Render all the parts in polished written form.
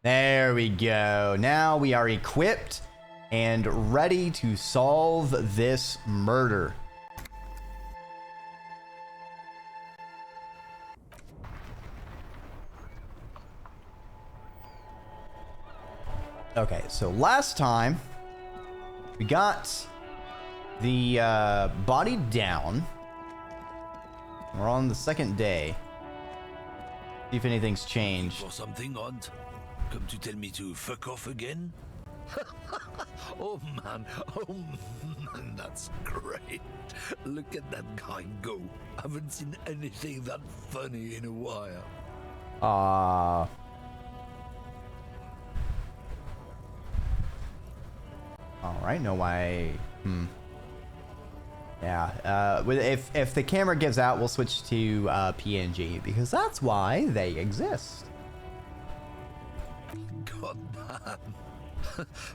There we go. Now we are equipped and ready to solve this murder. Okay, so last time we got the body down. We're on the second day. See if anything's changed. For something odd? Come to tell me to fuck off again? Oh man, that's great. Look at that guy go. Haven't seen anything that funny in a while. Alright, no way. Yeah, if the camera gives out, we'll switch to PNG, because that's why they exist. God damn.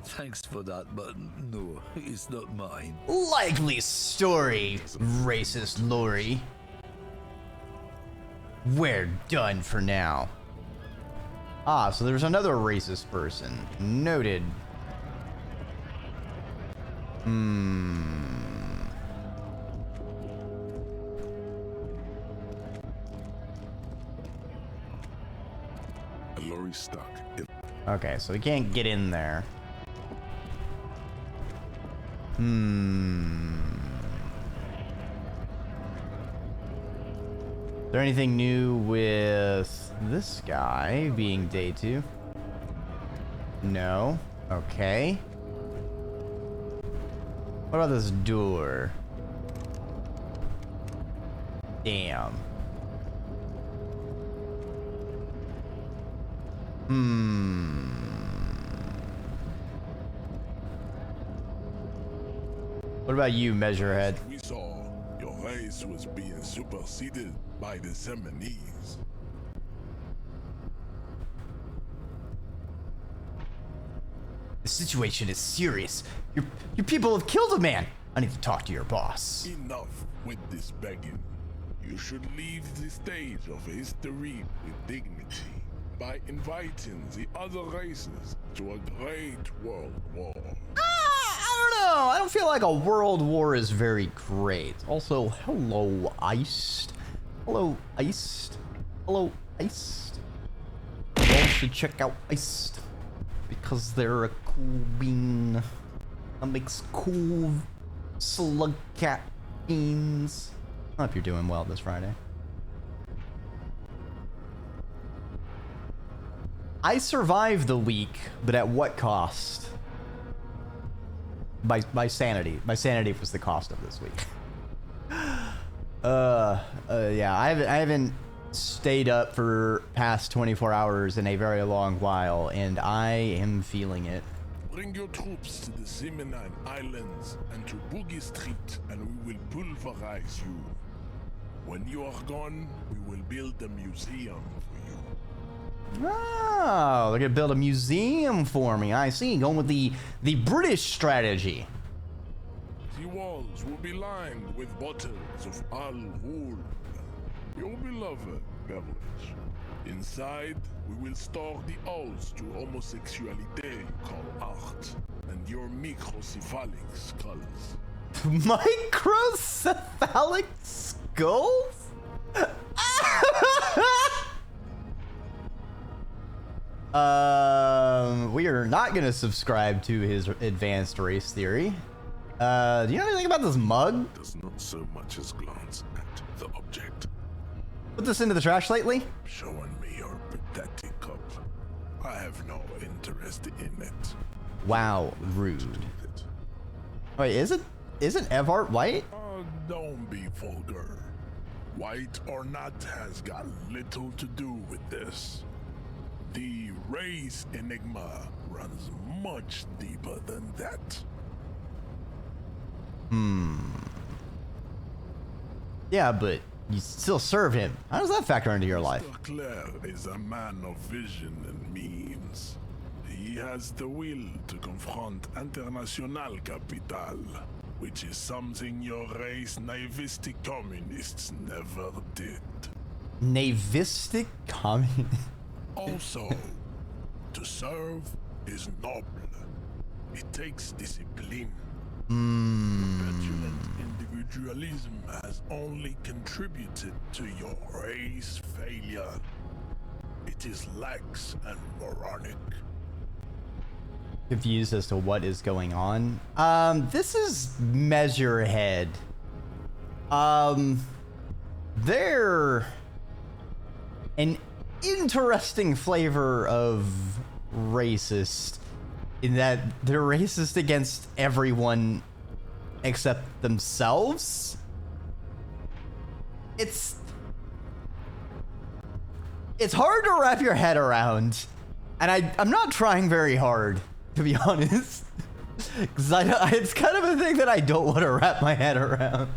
Thanks for that, but no, it's not mine. Likely story, racist Lori. We're done for now. Ah, so there's another racist person. Noted. Lori stuck. Okay, so we can't get in there. Is there anything new with this guy being day 2? No. Okay. What about this door? Damn. What about you, Measurehead? We saw your race was being superseded by the Seminese. The situation is serious. Your people have killed a man. I need to talk to your boss. Enough with this begging. You should leave the stage of history with dignity by inviting the other races to a great world war. I don't know. I don't feel like a world war is very great. Also, hello, Iced. Hello, Iced. Hello, Iced. You all should check out Iced, because they're a cool bean that makes cool slug cat beans. I hope you're doing well this Friday. I survived the week, but at what cost? My sanity. My sanity was the cost of this week. Yeah, I haven't stayed up for past 24 hours in a very long while, and I am feeling it. Bring your troops to the Seminine Islands and to Boogie Street, and we will pulverize you. When you are gone, we will build a museum for you. Oh, they're gonna build a museum for me. I see. Going with the British strategy. The walls will be lined with bottles of Al Ghul, your beloved beverage. Inside, we will store the odes to homosexuality called art and your microcephalic skulls. Microcephalic skulls? We are not gonna subscribe to his advanced race theory. Do you know anything about this mug? Does not so much as glance at the object. Put this into the trash lately? Showing me your pathetic cup. I have no interest in it. Wow, rude. Wait, isn't Evart white? Don't be vulgar. White or not has got little to do with this. The race enigma runs much deeper than that. Yeah, but you still serve him. How does that factor into your life? Mr. Claire is a man of vision and means. He has the will to confront International Capital, which is something your race naivistic communists never did. Naivistic communist? Also, To serve is noble. It takes discipline. Petulant individualism has only contributed to your race failure. It is lax and moronic. Confused as to what is going on. This is Measurehead. They're an interesting flavor of racist in that they're racist against everyone except themselves. It's hard to wrap your head around, and I'm not trying very hard, to be honest, because it's kind of a thing that I don't want to wrap my head around.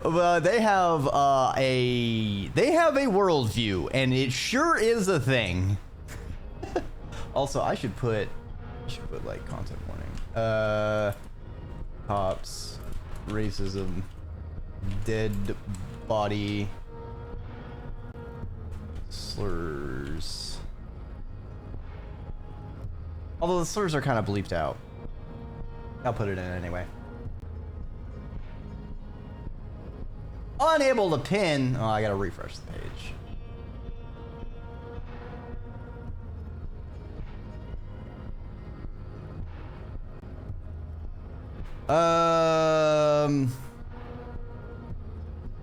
But they have a worldview, and it sure is a thing. Also, I should put like content warning. Cops, racism, dead body, slurs. Although the slurs are kind of bleeped out. I'll put it in anyway. Unable to pin. Oh, I gotta refresh the page.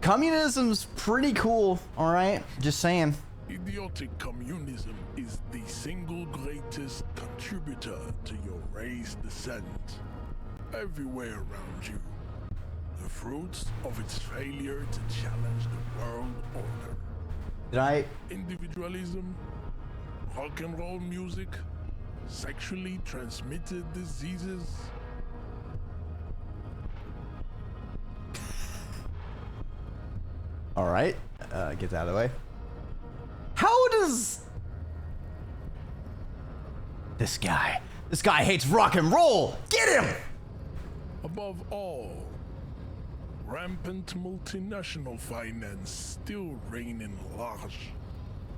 Communism's pretty cool, all right? Just saying. Idiotic communism is the single greatest contributor to your race descent. Everywhere around you. The fruits of its failure to challenge the world order. Did I? Individualism, rock and roll music, sexually transmitted diseases. All right, get that out of the way. How does this guy hates rock and roll? Get him! Above all, rampant multinational finance still reigning large.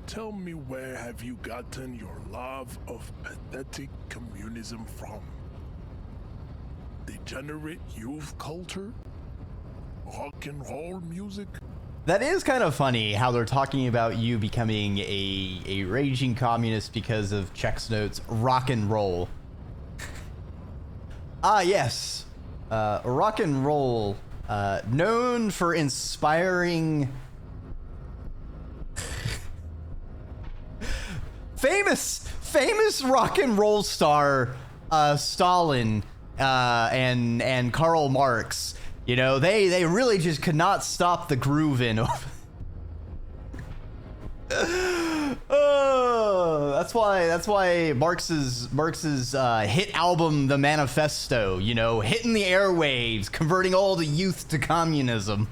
Tell me, where have you gotten your love of pathetic communism from? Degenerate youth culture? Rock and roll music? That is kind of funny how they're talking about you becoming a raging communist because of Chex Notes rock and roll. Ah, yes. Rock and roll, known for inspiring famous rock and roll star Stalin and Karl Marx. You know, they really just could not stop the grooving. Oh, that's why Marx's hit album, The Manifesto, you know, hitting the airwaves, converting all the youth to communism.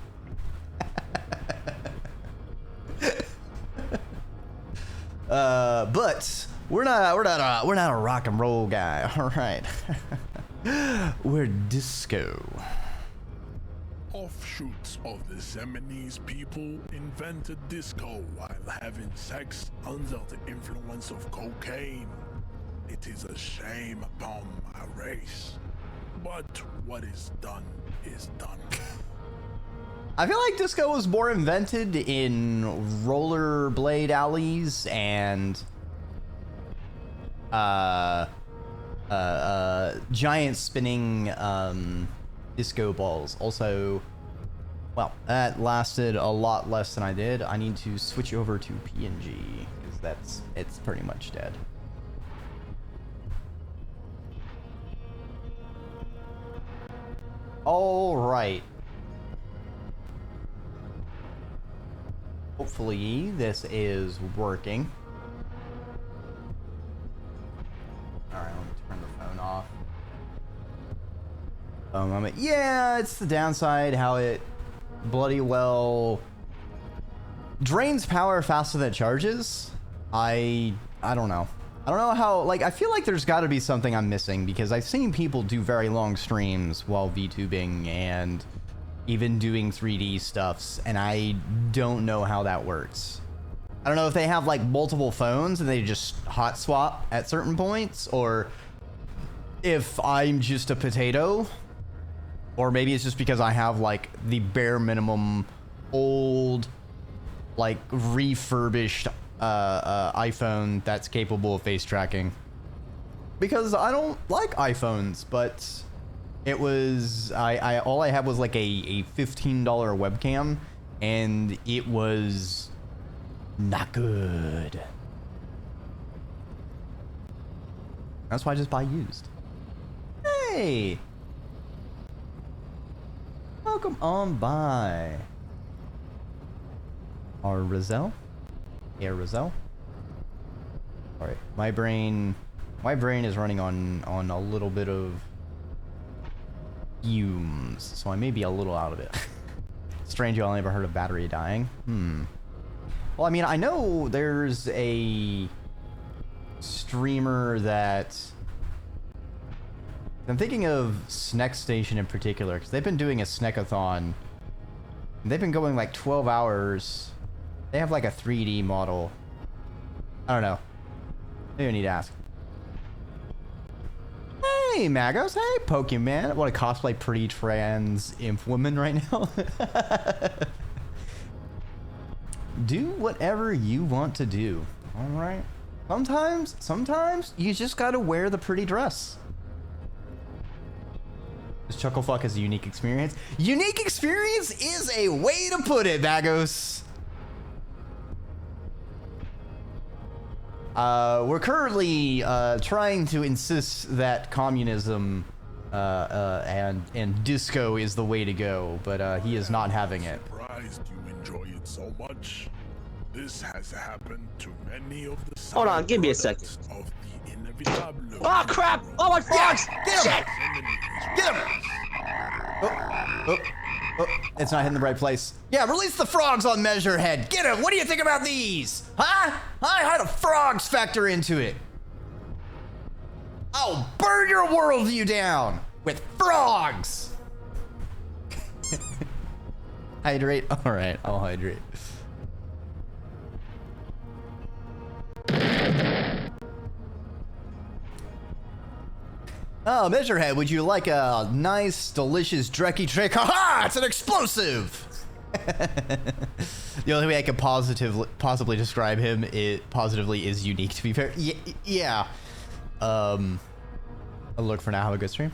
But we're not a rock and roll guy, all right? We're disco. Offshoots of the Seminoles people invented disco while having sex under the influence of cocaine. It is a shame upon my race, but what is done is done. I feel like disco was more invented in rollerblade alleys and giant spinning disco balls. Also, well, that lasted a lot less than I did. I need to switch over to PNG because it's pretty much dead. All right. Hopefully this is working. All right, let me turn the phone off. Yeah, it's the downside how it bloody well drains power faster than it charges. I don't know. I don't know how, like, I feel like there's got to be something I'm missing because I've seen people do very long streams while VTubing and even doing 3D stuffs, and I don't know how that works. I don't know if they have like multiple phones and they just hot swap at certain points, or if I'm just a potato, or maybe it's just because I have like the bare minimum old, like refurbished iPhone that's capable of face tracking. Because I don't like iPhones, but it was all I had was like a $15 webcam, and it was not good. That's why I just buy used. Hey, welcome on by. Our Rizal. Yeah, Rizal. All right, my brain is running on a little bit of fumes, so I may be a little out of it. Strange, y'all never heard of battery dying. Well, I mean, I know there's a streamer that I'm thinking of Snack Station in particular, because they've been doing a Snackathon. They've been going like 12 hours. They have like a 3D model. I don't know. Maybe I need to ask. Hey, Magos. Hey, Pokemon. I want to cosplay pretty trans imp woman right now. Do whatever you want to do. All right. Sometimes you just gotta wear the pretty dress. This Chucklefuck is a unique experience. Unique experience is a way to put it, Magos. We're currently trying to insist that communism and disco is the way to go, but he is not having it. Surprised you enjoy it so much. This has happened to many of the. Hold on, give me a second. Of the inevitable. Oh crap! Oh my frogs! Get him! Get him! Oh, it's not hitting the right place. Yeah, release the frogs on Measurehead. Get him! What do you think about these? Huh? How do frogs factor into it? I'll burn your worldview down with frogs! Hydrate? Alright, I'll hydrate. Oh, Measurehead, would you like a nice, delicious Dreki trick? Haha! It's an explosive! The only way I could possibly describe him positively is unique, to be fair. Yeah. I'll look for now. Have a good stream.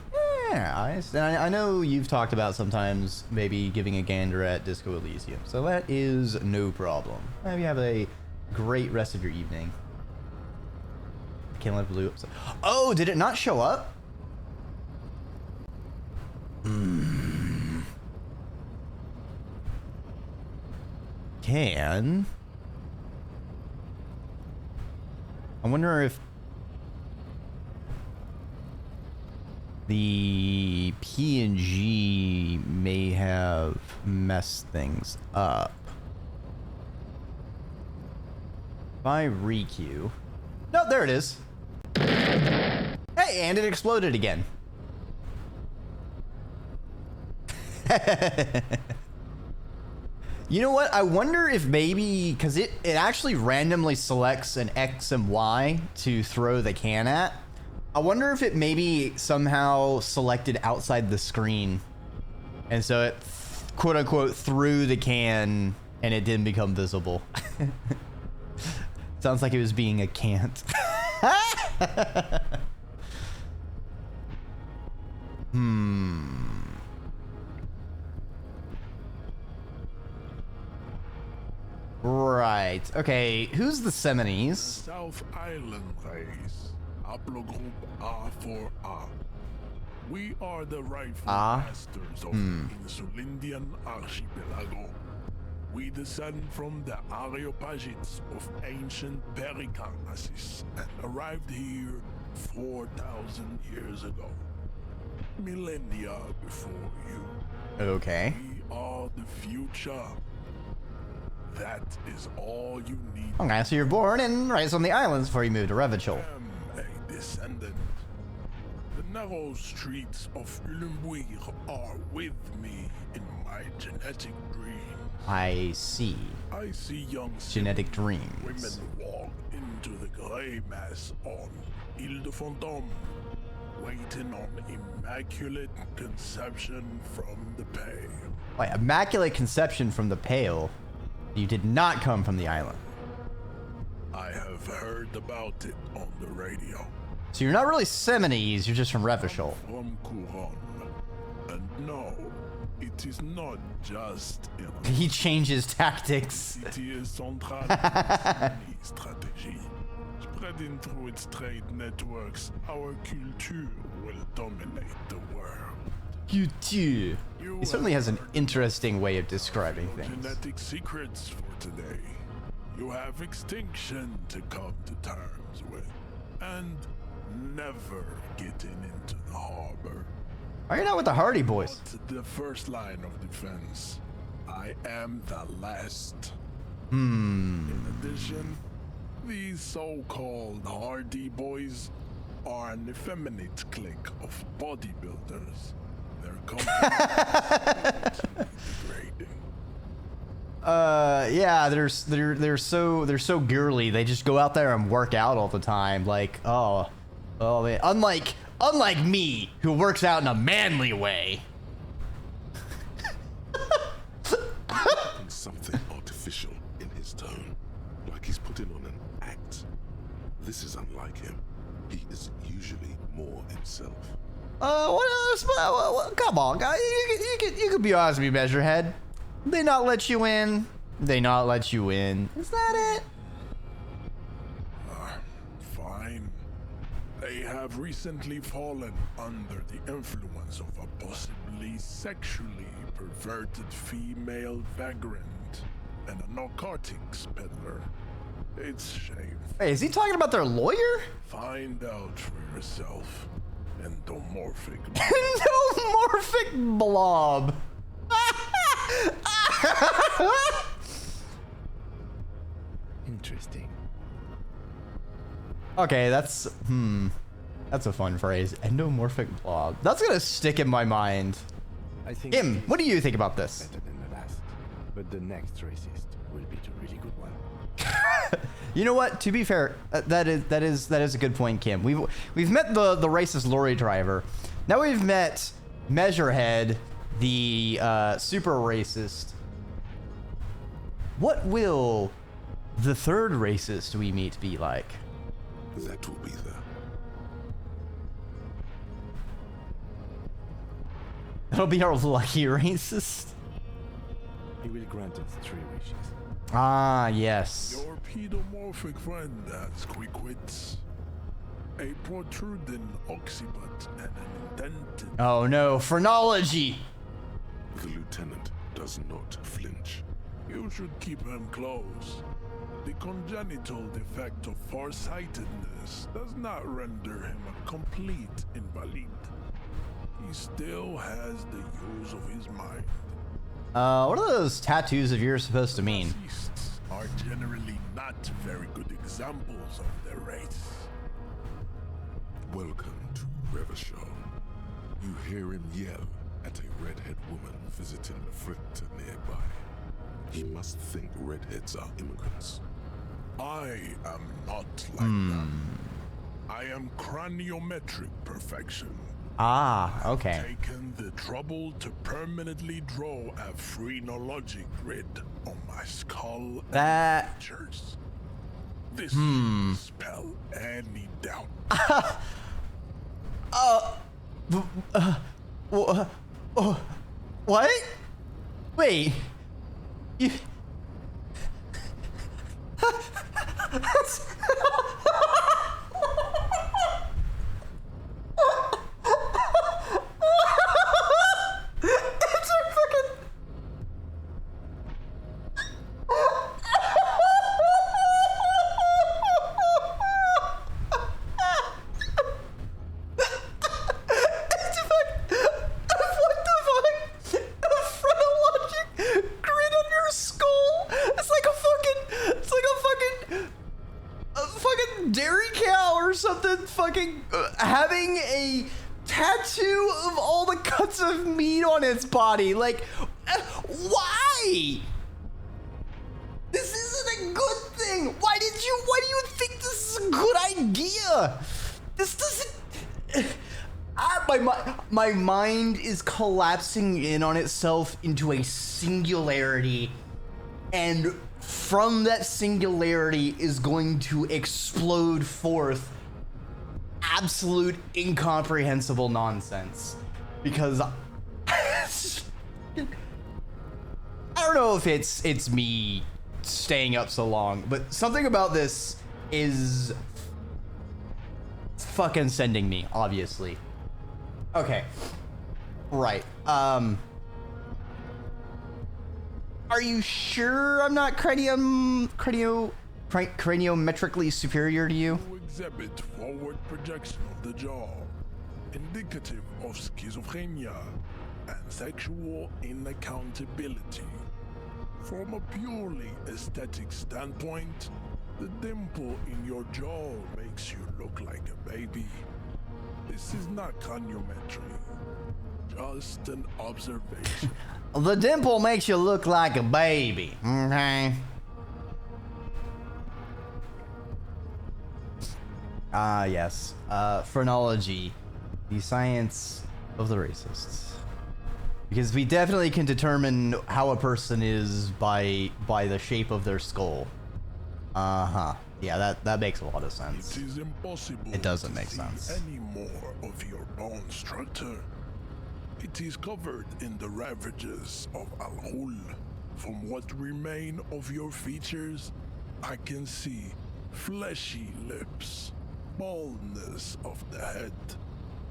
Yeah, I know you've talked about sometimes maybe giving a gander at Disco Elysium, so that is no problem. Maybe have a great rest of your evening. Can't let blue up. Oh, did it not show up? Can I wonder if the PNG may have messed things up. If I requeue. No, there it is. Hey, and it exploded again. You know what? I wonder if maybe, because it actually randomly selects an X and Y to throw the can at. I wonder if it maybe somehow selected outside the screen. And so it, quote unquote, threw the can and it didn't become visible. Sounds like it was being a cant. Right. Okay, who's the Semines? South Island race. Haplogroup A4A. We are the rightful masters of the Insulindian archipelago. We descend from the Areopagites of ancient Pericarnassus and arrived here 4,000 years ago. Millennia before you. Okay. We are the future. That is all you need. Okay, so you're born and raised on the islands before you moved to Revachol. I am a descendant. The narrow streets of Elysium are with me in my genetic dream. I see. I see young Genetic women dreams. walk into the grey mass on Ile de Fantôme, waiting on immaculate conception from the pale. Wait, immaculate conception from the Pale. You did not come from the island. I have heard about it on the radio. So you're not really Seminese, you're just from Revachol. From Couronne. And no, it is not just in He changes tactics. City Central strategy. Spreading through its trade networks, our culture will dominate the world. Culture. He certainly has an interesting way of describing No things. genetic secrets for today. You have extinction to come to terms with, and never getting into the harbor. Why are you not with the Hardy Boys? Not the first line of defense. I am the last. In addition, these so-called Hardy Boys are an effeminate clique of bodybuilders. Their company is degrading. Yeah, they're so girly. They just go out there and work out all the time. Like, oh man. Unlike me, who works out in a manly way. Something artificial in his tone, like he's putting on an act. This is unlike him. He is usually more himself. Come on, guys. You could be honest with me, Measurehead. They not let you in. They not let you in. Is that it? Fine. They have recently fallen under the influence of a possibly sexually perverted female vagrant and a narcotics peddler. It's shameful. Hey, is he talking about their lawyer? Find out for yourself. Endomorphic. Endomorphic blob. Interesting. Okay, that's a fun phrase. Endomorphic blob. That's gonna stick in my mind. I think Kim, what do you think about this? better than the last, but the next racist will be the really good one. You know what? To be fair, that is a good point, Kim. We've met the racist lorry driver. Now we've met Measurehead, the super racist. What will the third racist we meet be like? That will be the It'll be our lucky racist. He will grant us 3 wishes. Ah, yes. Your pedomorphic friend has quick wits. A protruding occiput and an indented. Oh no, phrenology. The lieutenant does not flinch. You should keep him close. The congenital defect of farsightedness does not render him a complete invalid. He still has the use of his mind. What are those tattoos of yours supposed to mean? Racists are generally not very good examples of their race. Welcome to Revachol. You hear him yell at a redhead woman visiting the fritter nearby. He must think redheads are immigrants. I am not like that. I am craniometric perfection. Ah, okay. Taken the trouble to permanently draw a phrenologic grid on my skull That- and features. This should spell any doubt. What? Wait. You... It's a freaking... It's a fucking... What the fuck? A phrenologic grid on your skull? It's like a fucking... It's like a fucking dairy cow or something fucking having a tattoo of all the cuts of meat on its body. Like, why? This isn't a good thing. Why do you think this is a good idea? This doesn't... my mind is collapsing in on itself into a singularity, and from that singularity is going to explode forth absolute incomprehensible nonsense. Because I don't know if it's me staying up so long, but something about this is fucking sending me, obviously. Okay. Right. Are you sure I'm not craniometrically superior to you? You exhibit forward projection of the jaw, indicative of schizophrenia and sexual inaccountability. From a purely aesthetic standpoint, the dimple in your jaw makes you look like a baby. This is not craniometry, just an observation. The dimple makes you look like a baby, okay? Yes. Phrenology, the science of the racists. Because we definitely can determine how a person is by the shape of their skull. Uh-huh. Yeah, that makes a lot of sense. It is impossible. It doesn't to make see sense. any more of your bone structure. It is covered in the ravages of Al-Hul. From what remain of your features, I can see fleshy lips, baldness of the head,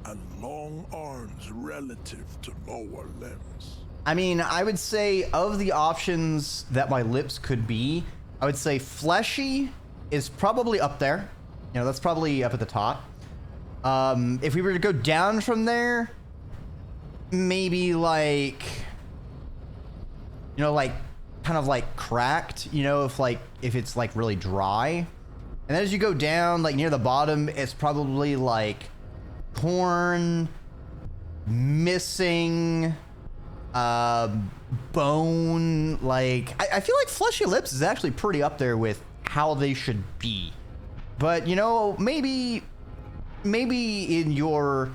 and long arms relative to lower limbs. I mean, I would say of the options that my lips could be, I would say fleshy is probably up there. You know, that's probably up at the top. If we were to go down from there, maybe like, you know, like kind of like cracked, you know, if it's like really dry. And then as you go down, like near the bottom, it's probably like corn, missing, bone. Like I feel like fleshy lips is actually pretty up there with how they should be. But you know, maybe in your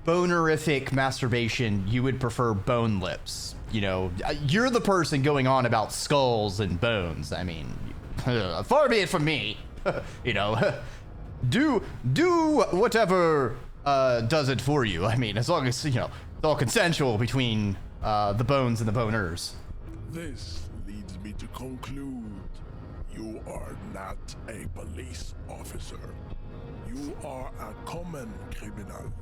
bonerific masturbation you would prefer bone lips. You know, you're the person going on about skulls and bones. I mean, far be it from me. You know, do whatever does it for you. I mean, as long as, you know, it's all consensual between the bones and the boners. This leads me to conclude you are not a police officer. You are a common criminal,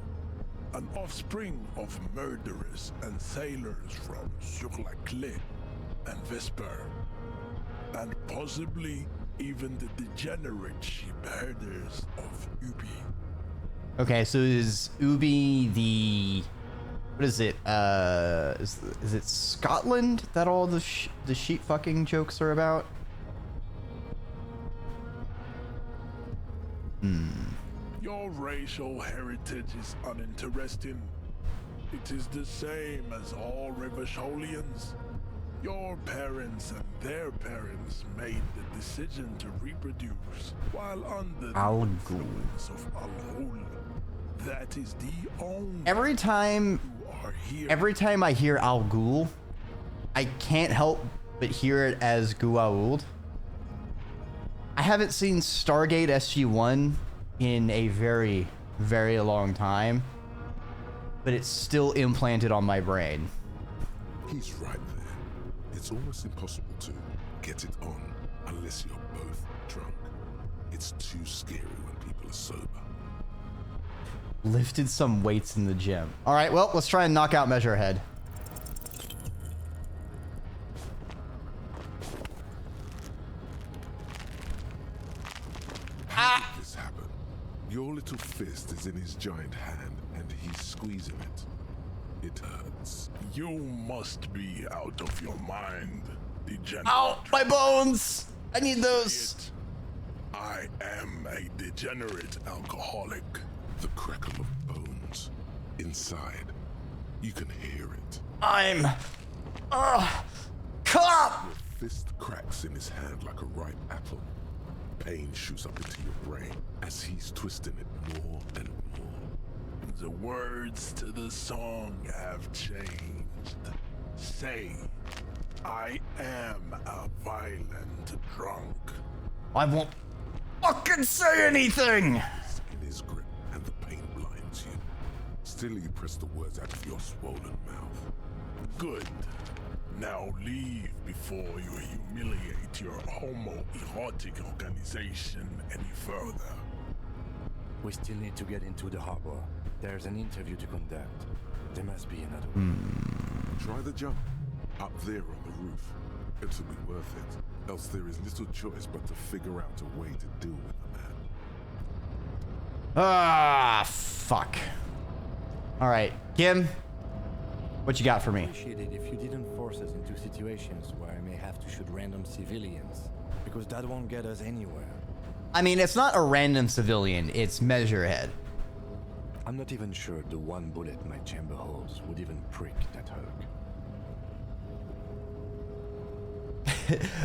an offspring of murderers and sailors from Sur-la-Clé and Vesper, and possibly even the degenerate sheep herders of Ubi. Okay, so is Ubi the... What is it? Is it Scotland that all the sheep fucking jokes are about? Your racial heritage is uninteresting. It is the same as all Rivasholians. Your parents and their parents made the decision to reproduce while under the influence of Al-Hul. That is the only... Every time I hear Al Ghul, I can't help but hear it as Gua'uld. I haven't seen Stargate SG-1 in a very, very long time, but it's still implanted on my brain. He's right there. It's almost impossible to get it on unless you're both drunk. It's too scary when people are sober. Lifted some weights in the gym. All right, well, let's try and knock out Measurehead. How did this happen? Your little fist is in his giant hand and he's squeezing it. It hurts. You must be out of your mind, degenerate. Ow, my bones! I need those. I am a degenerate alcoholic. The crackle of bone sounds. Inside, you can hear it. I'm a cop! Your fist cracks in his hand like a ripe apple. Pain shoots up into your brain as he's twisting it more and more. The words to the song have changed. Say, I am a violent drunk. I won't fucking say anything! In his grip, and the pain blinds you. Still, you press the words out of your swollen mouth. Good. Now leave before you humiliate your homoerotic organization any further. We still need to get into the harbor. There's an interview to conduct. There must be another way. Try the jump. Up there on the roof. It'll be worth it. Else there is little choice but to figure out a way to deal with the man. Ah, fuck. Alright, Kim, what you got for me? Appreciate it if you didn't force us into situations where I may have to shoot random civilians, because that won't get us anywhere. I mean, it's not a random civilian, it's Measurehead. I'm not even sure the one bullet my chamber holds would even prick that Hulk.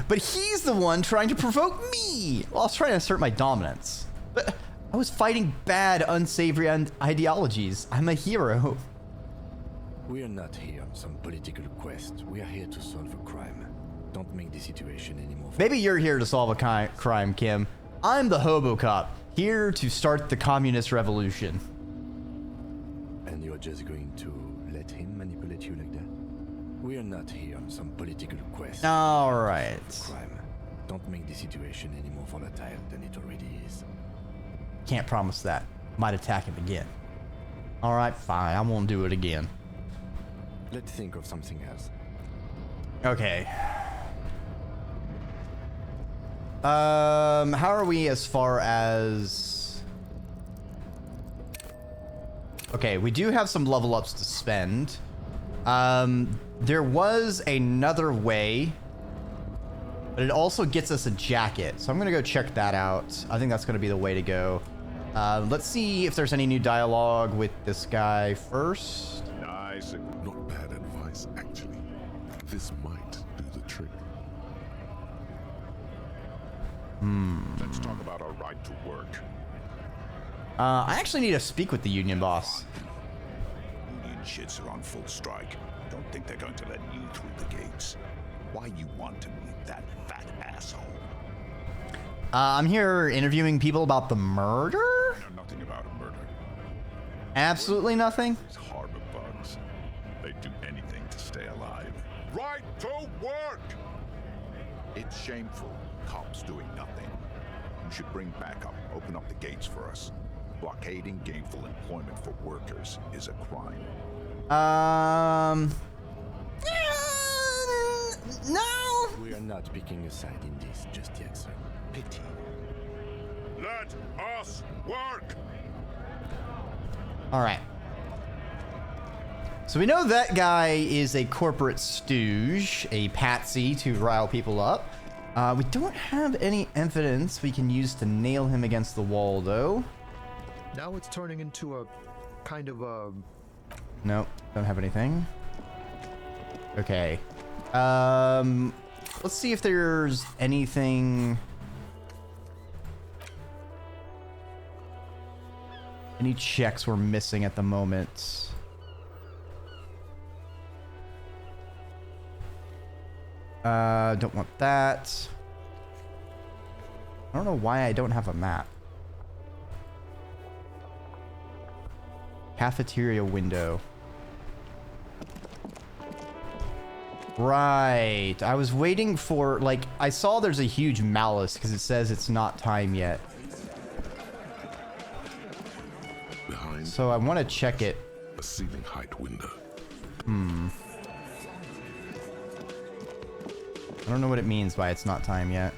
But he's the one trying to provoke me! Well, I was trying to assert my dominance. But I was fighting bad, unsavory ideologies. I'm a hero. We are not here on some political quest. We are here to solve a crime. Don't make the situation any more. Maybe you're here to solve a crime, Kim. I'm the hobo cop, here to start the communist revolution. And you're just going to let him manipulate you like that? We are not here on some political quest. Alright. Crime. Don't make the situation any more volatile than it already is. Can't promise that. Might attack him again. Alright, fine. I won't do it again. Let's think of something else. Okay. How are we as far as... Okay, we do have some level ups to spend. There was another way, but it also gets us a jacket. So I'm gonna go check that out. I think that's gonna be the way to go. Let's see if there's any new dialogue with this guy first. Nice. Not bad advice, actually. This might do the trick. Let's talk about our right to work. I actually need to speak with the union boss. Union shits are on full strike. Don't think they're going to let you through the gates. Why you want to meet that fat asshole? I'm here interviewing people about the murder? I know nothing about a murder. Absolutely nothing? These harbor bugs. They'd do anything to stay alive. Right to work! It's shameful. Cops doing nothing. You should bring backup. Open up the gates for us. Blockading gainful employment for workers is a crime. No. We are not picking a side in this just yet, sir. Pity. Let us work! All right. So we know that guy is a corporate stooge, a patsy to rile people up. We don't have any evidence we can use to nail him against the wall, though. Now it's turning into a kind of a... Nope, don't have anything. Okay. Let's see if there's anything... Any checks we're missing at the moment. Don't want that. I don't know why I don't have a map. Cafeteria window. Right. I was waiting for, like, I saw there's a huge malice because it says it's not time yet. Behind So I want to check it. a ceiling height window. I don't know what it means by it's not time yet.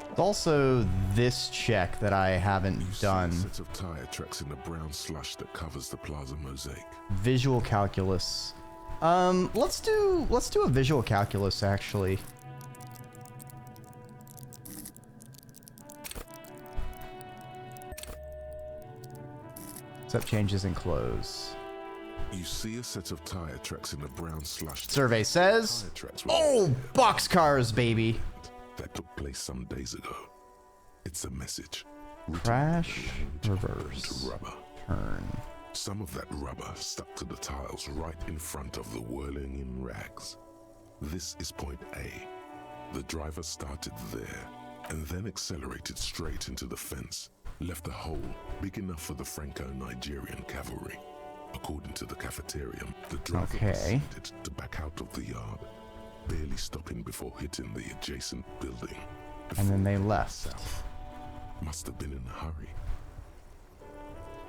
It's also this check that I haven't done. Sets of tire tracks in the brown slush that covers the plaza mosaic. Visual calculus. Let's do a visual calculus actually. Except changes in clothes. You see a set of tire tracks in the brown slush. Survey says, Tire tracks oh, boxcars, baby. that took place some days ago. It's a message. Crash, To reverse, rubber. turn. Some of that rubber stuck to the tiles right in front of the whirling in rags. This is point A. The driver started there and then accelerated straight into the fence, left a hole big enough for the Franco-Nigerian cavalry. According to the cafeterium, the driver proceeded to back out of the yard, barely stopping before hitting the adjacent building. And then they Before left. south. Must have been in a hurry.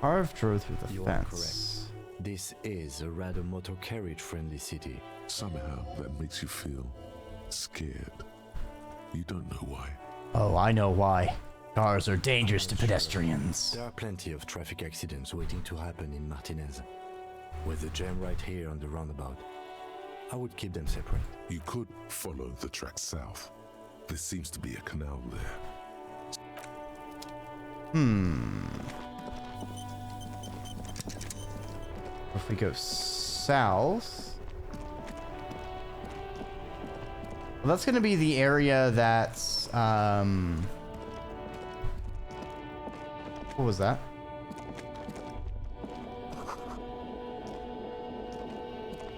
Harv drove through the You are fence. correct. This is a rather motor carriage friendly city. Somehow that makes you feel scared. You don't know why. Oh, I know why. Cars are dangerous to pedestrians. There are plenty of traffic accidents waiting to happen in Martinez. With the jam right here on the roundabout, I would keep them separate. You could follow the track south. There seems to be a canal there. If we go south, well, that's going to be the area that's what was that?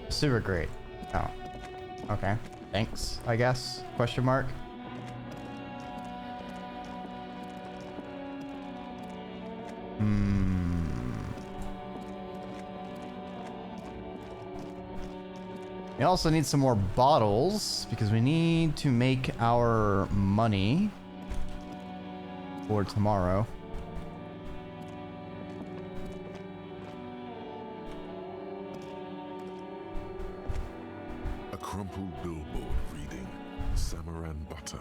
Super great. Oh, okay. Thanks, I guess. Question mark. We also need some more bottles because we need to make our money for tomorrow. A crumpled billboard reading, Samaran butter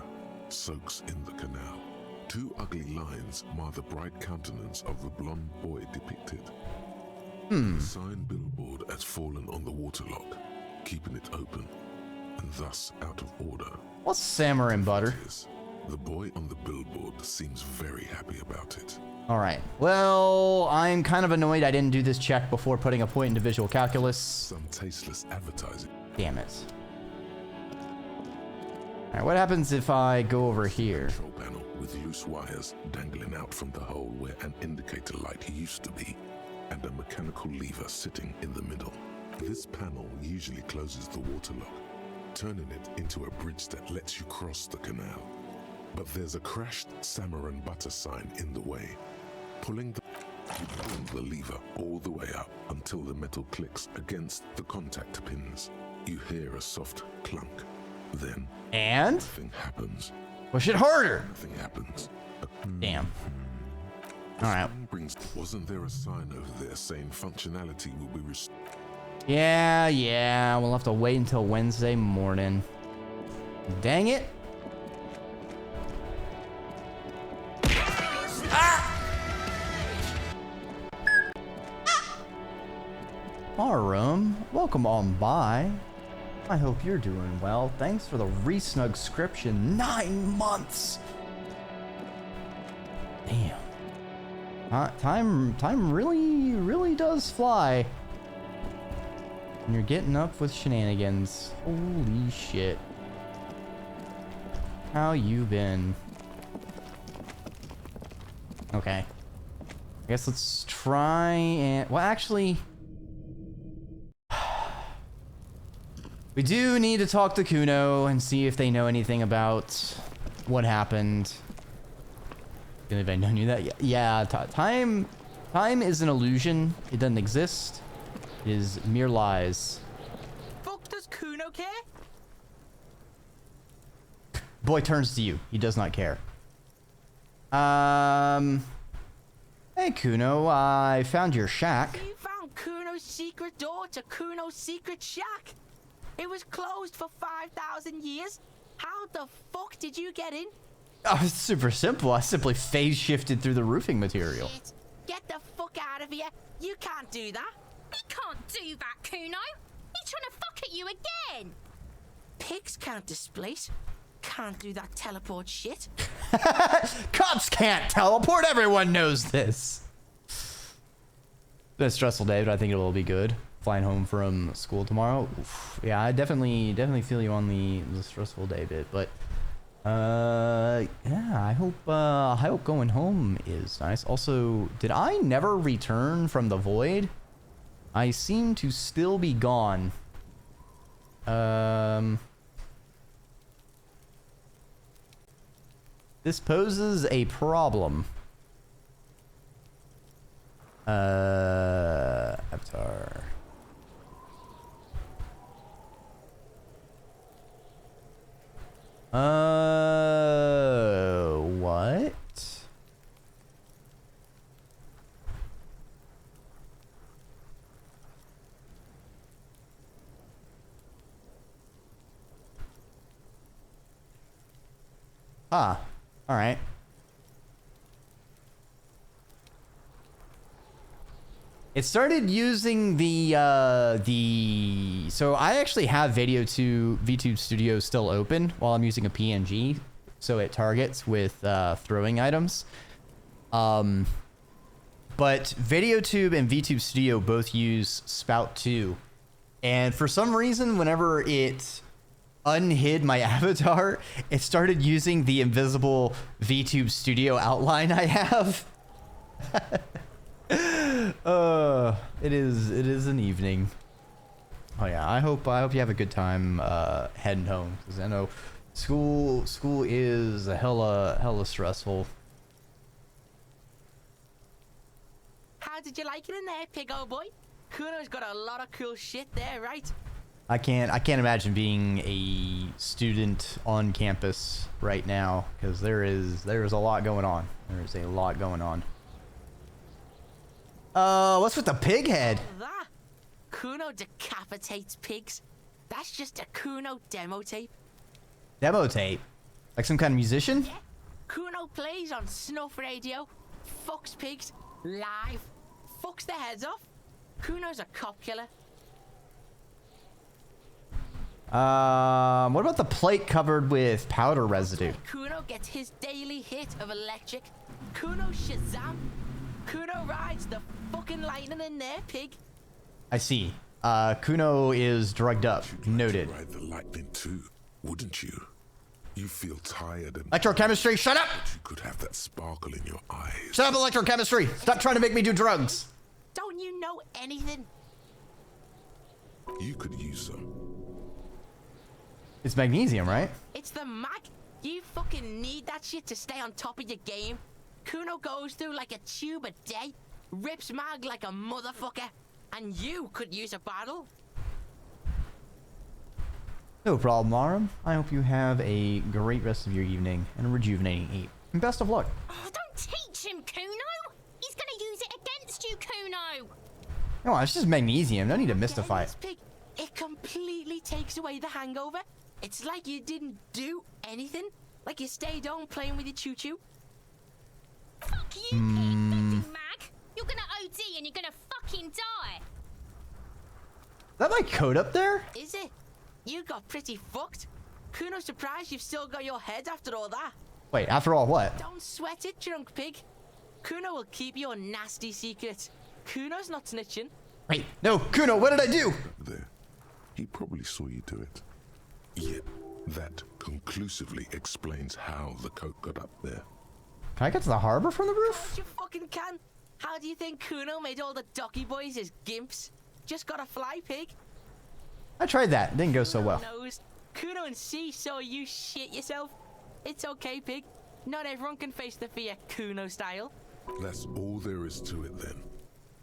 soaks in the canal. Two ugly lines mar the bright countenance of the blonde boy depicted. The sign billboard has fallen on the waterlock, keeping it open, and thus out of order. What's Samarin butter? Yes, the boy on the billboard seems very happy about it. All right. Well, I'm kind of annoyed I didn't do this check before putting a point into visual calculus. Some tasteless advertising. Damn it. All right, what happens if I go over here? Control panel with loose wires dangling out from the hole where an indicator light used to be, and a mechanical lever sitting in the middle. This panel usually closes the waterlock, turning it into a bridge that lets you cross the canal. But there's a crashed Samaran butter sign in the way. Pulling the lever all the way up until the metal clicks against the contact pins. You hear a soft clunk. Then And nothing happens. push it harder. Nothing happens. Damn. All right. Wasn't there a sign over there saying functionality will be restored? Yeah. We'll have to wait until Wednesday morning. Dang it. Arum, welcome on by. I hope you're doing well. Thanks for the resnugscription. 9 months. Damn. Time really does fly. And you're getting up with shenanigans. Holy shit. How you been? Okay. I guess let's try and... Well, actually... We do need to talk to Kuno and see if they know anything about what happened. If I knew that. Yeah, time is an illusion. It doesn't exist. It is mere lies. Fuck does Kuno care? Boy turns to you. He does not care. Hey Kuno, I found your shack. You found Kuno's secret door to Kuno's secret shack. It was closed for 5,000 years. How the fuck did you get in? Oh, it's super simple. I simply phase shifted through the roofing material. Shit. Get the fuck out of here. You can't do that. He can't do that, Kuno. He's trying to fuck at you again. Pigs can't displace. Can't do that teleport shit. Cops can't teleport. Everyone knows this. been a stressful day, but I think it will be good. Flying home from school tomorrow. Oof. Yeah, I definitely feel you on the stressful day bit, but yeah, I hope going home is nice. Also, did I never return from the void? I seem to still be gone. This poses a problem. Avatar. What? Ah, all right. It started using so I actually have VTube Studio still open while I'm using a PNG, so it targets with throwing items. But VideoTube and VTube Studio both use Spout 2, and for some reason, whenever it unhid my avatar, it started using the invisible VTube Studio outline I have. It is an evening. Oh yeah, I hope you have a good time heading home, because I know school is hella stressful. How did you like it in there, pig old boy? Kuno's got a lot of cool shit there, right? I can't imagine being a student on campus right now, because there is a lot going on. There is a lot going on. What's with the pig head? That Kuno decapitates pigs. That's just a Kuno demo tape. Demo tape? Like some kind of musician? Yeah. Kuno plays on snuff radio, fucks pigs, live, fucks their heads off. Kuno's a cop killer. What about the plate covered with powder residue? Kuno gets his daily hit of electric. Kuno Shazam. Kuno rides the fucking lightning in there, pig. I see. Kuno is drugged up. Noted. Ride the lightning too, wouldn't you? You feel tired and Electrochemistry, shut up! but you could have that sparkle in your eyes. Shut up, electrochemistry! Stop trying to make me do drugs! Don't you know anything? You could use some. It's magnesium, right? It's the mag. You fucking need that shit to stay on top of your game. Kuno goes through like a tube a day, rips mag like a motherfucker, and you could use a bottle. No problem, Aram. I hope you have a great rest of your evening and a rejuvenating eat. And best of luck. Oh, don't teach him, Kuno. He's gonna use it against you, Kuno. No, it's just magnesium. No need to mystify it. Pig, it completely takes away the hangover. It's like you didn't do anything. Like you stayed home playing with your choo-choo. Fuck you, pig. Don't do mag. You're gonna OD and you're gonna fucking die. Is that my coat up there? Is it? You got pretty fucked. Kuno's surprised you've still got your head after all that. Wait, after all what? Don't sweat it, drunk pig. Kuno will keep your nasty secrets. Kuno's not snitching. Wait, no, Kuno, what did I do? There. He probably saw you do it. Yet, that conclusively explains how the coat got up there. Can I get to the harbor from the roof? You fucking can. How do you think Kuno made all the docky boys his gimps? Just gotta fly, pig. I tried that. It didn't go so well. Knows. Kuno and C saw you shit yourself. It's okay, pig. Not everyone can face the fear Kuno style. That's all there is to it then.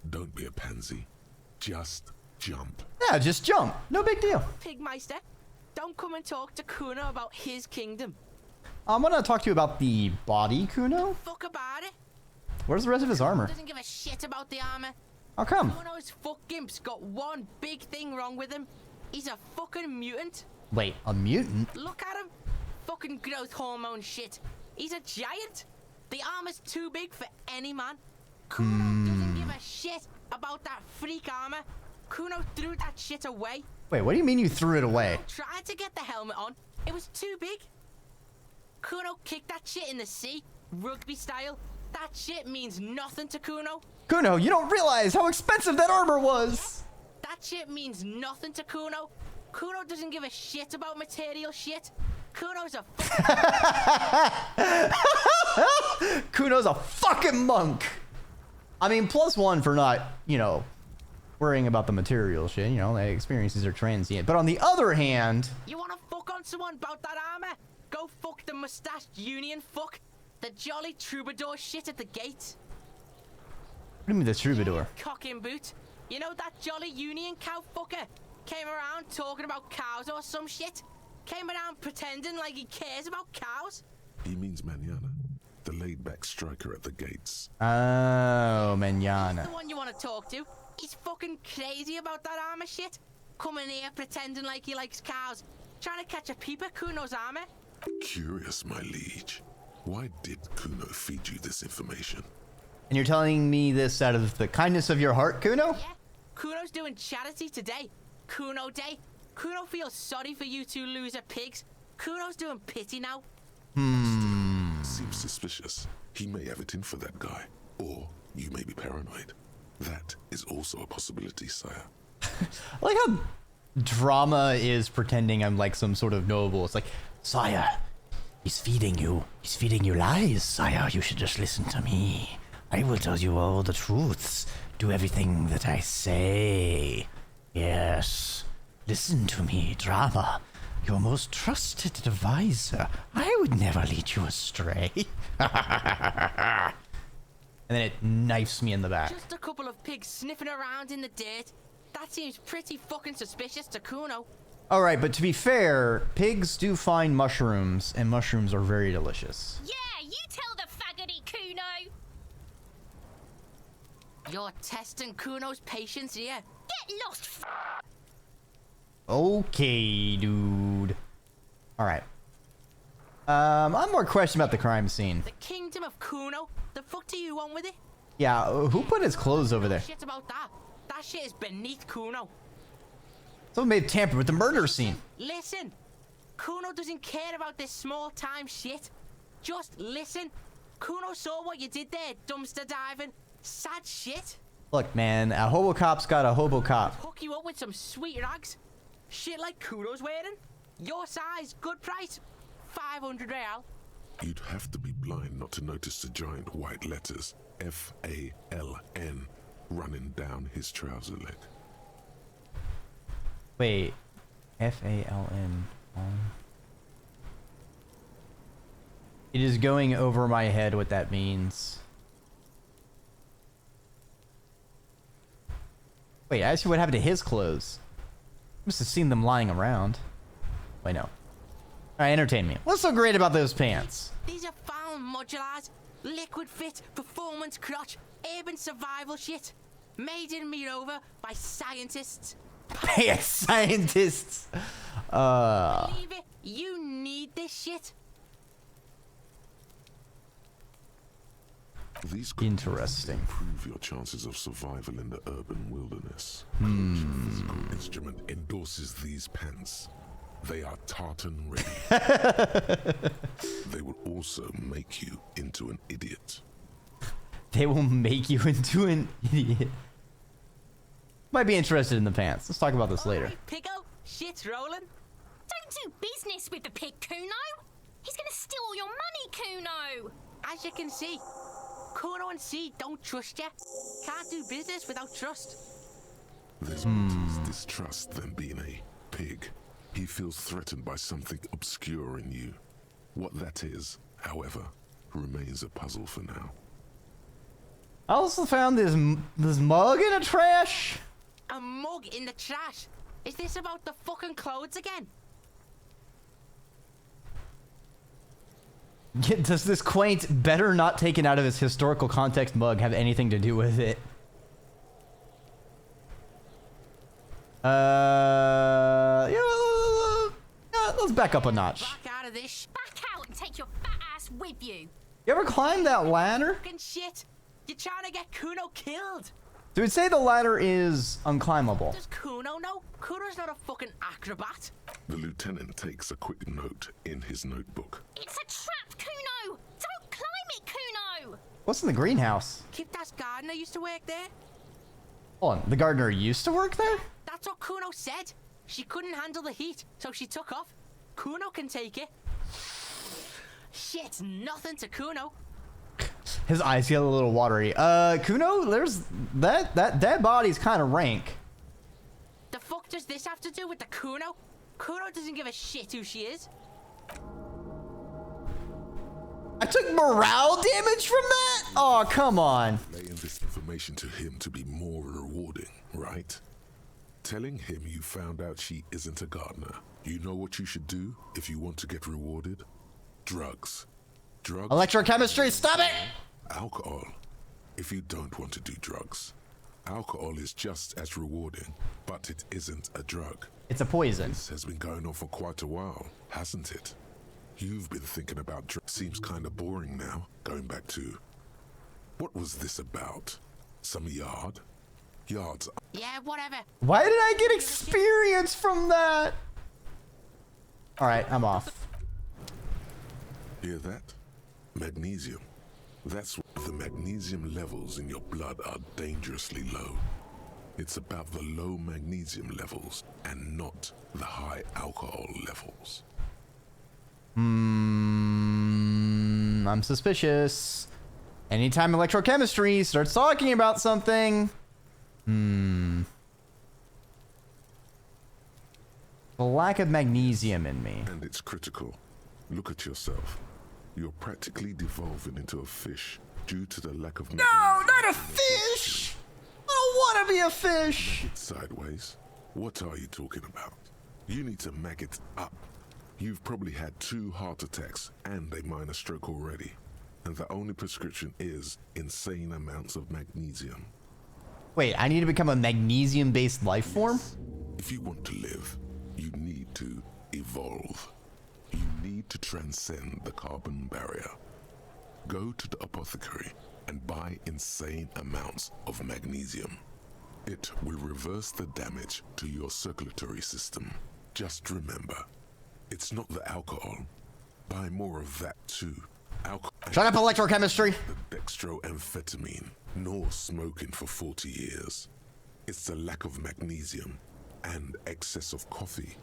Don't be a pansy. Just jump. Yeah, just jump. No big deal. Pigmeister, don't come and talk to Kuno about his kingdom. I'm gonna talk to you about the body, Kuno. Fuck about it. Where's the rest of his armor? Doesn't give a shit about the armor. How come? Kuno's fuck gimp's got one big thing wrong with him. He's a fucking mutant. Wait, a mutant? Look at him. Fucking growth hormone shit. He's a giant. The armor's too big for any man. Kuno doesn't give a shit about that freak armor. Kuno threw that shit away. Wait, what do you mean you threw it away? Tried to get the helmet on. It was too big. Kuno kicked that shit in the sea, rugby style. That shit means nothing to Kuno. Kuno, you don't realize how expensive that armor was! That shit means nothing to Kuno. Kuno doesn't give a shit about material shit. Kuno's a Kuno's a fucking monk! I mean, +1 for not, you know, worrying about the material shit. You know, the experiences are transient. But on the other hand... You wanna fuck on someone about that armor? Go fuck the mustached union fuck. The jolly troubadour shit at the gate. What do you mean the troubadour? Cocking boot. You know that jolly union cow fucker? Came around talking about cows or some shit? Came around pretending like he cares about cows? He means Manana, the laid-back striker at the gates. Oh, Manana. The one you want to talk to. He's fucking crazy about that armor shit. Coming here pretending like he likes cows. Trying to catch a peep at Kuno's armor. Curious, my liege. Why did Kuno feed you this information? And you're telling me this out of the kindness of your heart, Kuno? Yeah, Kuno's doing charity today. Kuno Day. Kuno feels sorry for you two loser pigs. Kuno's doing pity now. Seems suspicious. He may have it in for that guy. Or you may be paranoid. That is also a possibility, sire. I like how drama is pretending I'm like some sort of noble. It's like, sire, he's feeding you. He's feeding you lies, sire. You should just listen to me. I will tell you all the truths. Do everything that I say. Yes. Listen to me, drama. Your most trusted advisor. I would never lead you astray. And then it knifes me in the back. Just a couple of pigs sniffing around in the dirt. That seems pretty fucking suspicious to Kuno. Alright, but to be fair, pigs do find mushrooms, and mushrooms are very delicious. Yeah, you tell the faggoty Kuno. You're testing Kuno's patience here. Get lost, Okay, dude. Alright. I have more question about the crime scene. The kingdom of Kuno? The fuck do you want with it? Yeah, who put his clothes over there? Shit about that. That shit is beneath Kuno. Someone may have tampered with the murder scene. Listen. Kuno doesn't care about this small time shit. Just listen. Kuno saw what you did there, dumpster diving. Sad shit. Look, man, a hobo cop's got a hobo cop. Hook you up with some sweet rags. Shit like Kuno's wearing. Your size, good price. 500 real. You'd have to be blind not to notice the giant white letters F-A-L-N running down his trouser leg. Wait. F-A-L-N. It is going over my head what that means. Wait, I asked you what happened to his clothes. Must have seen them lying around. Wait, no. Alright, entertain me. What's so great about those pants? These are found modulars. Liquid fit, performance crotch, urban survival shit. Made in Mirova by scientists. By scientists. Believe it, you need this shit. These interesting. Improve your chances of survival in the urban wilderness. Physical instrument endorses these pants. They are tartan ready. They will also make you into an idiot. They will make you into an idiot. Might be interested in the pants. Let's talk about this later. Right, Pico, shit's rolling. Don't do business with the pig, Kuno. He's gonna steal all your money, Kuno. As you can see, Kuno and C don't trust ya. Can't do business without trust. There's more to his distrust than being a pig. He feels threatened by something obscure in you. What that is, however, remains a puzzle for now. I also found this mug in the trash. A mug in the trash. Is this about the fucking clothes again? Does this quaint, better not taken out of its historical context mug have anything to do with it? Let's back up a notch. Back out of this Back out and take your fat ass with you. You ever climb that ladder? fucking shit. You're trying to get Kuno killed. So we'd say the ladder is unclimbable. Does Kuno know? Kuno's not a fucking acrobat. The lieutenant takes a quick note in his notebook. It's a trap, Kuno. Don't climb it, Kuno. What's in the greenhouse? Keep that gardener used to work there. Hold on, the gardener used to work there? That's what Kuno said. She couldn't handle the heat, so she took off. Kuno can take it. Shit's nothing to Kuno. His eyes get a little watery. Kuno, there's that dead body's kind of rank. The fuck does this have to do with the Kuno? Kuno doesn't give a shit who she is. I took morale damage from that? Oh, come on. Laying this information to him to be more rewarding, right? Telling him you found out she isn't a gardener. You know what you should do if you want to get rewarded? Drugs. Drugs. Electrochemistry, stop it! Alcohol. If you don't want to do drugs. Alcohol is just as rewarding, but it isn't a drug. It's a poison. This has been going on for quite a while, hasn't it? You've been thinking about drugs. Seems kind of boring now, going back to... What was this about? Some yard? Yards. Yeah, whatever. Why did I get experience from that? Alright, I'm off. Hear that? Magnesium. That's why the magnesium levels in your blood are dangerously low. It's about the low magnesium levels and not the high alcohol levels. I'm suspicious. Anytime electrochemistry starts talking about something. The lack of magnesium in me. And it's critical. Look at yourself. You're practically devolving into a fish due to the lack of magnesium. No, not a fish! I don't want to be a fish! Maggot sideways? What are you talking about? You need to maggot up. You've probably had 2 heart attacks and a minor stroke already. And the only prescription is insane amounts of magnesium. Wait, I need to become a magnesium-based life form? If you want to live, you need to evolve. You need to transcend the carbon barrier. Go to the apothecary and buy insane amounts of magnesium. It will reverse the damage to your circulatory system. Just remember, it's not the alcohol. Buy more of that too. Shut up, electrochemistry! The dextroamphetamine, nor smoking for 40 years. It's the lack of magnesium and excess of coffee.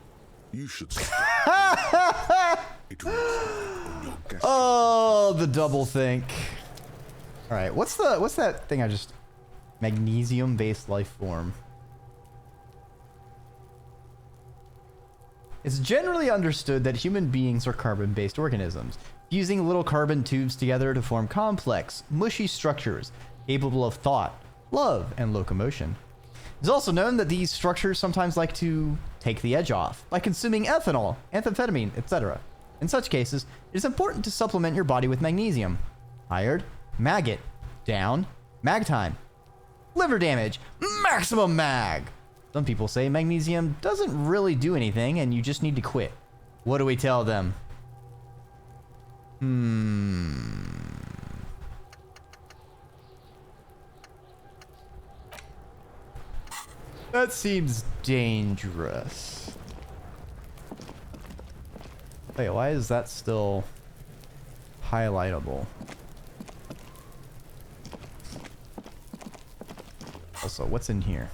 You should stop. It will on your gastric. Oh, the double think. All right, what's that thing I just... Magnesium-based life form. It's generally understood that human beings are carbon-based organisms, fusing little carbon tubes together to form complex, mushy structures capable of thought, love, and locomotion. It's also known that these structures sometimes like to take the edge off by consuming ethanol, amphetamine, etc. In such cases, it is important to supplement your body with magnesium. Tired, maggot, down, mag time. Liver damage, maximum mag. Some people say magnesium doesn't really do anything and you just need to quit. What do we tell them? That seems dangerous. Wait, why is that still highlightable? Also, what's in here?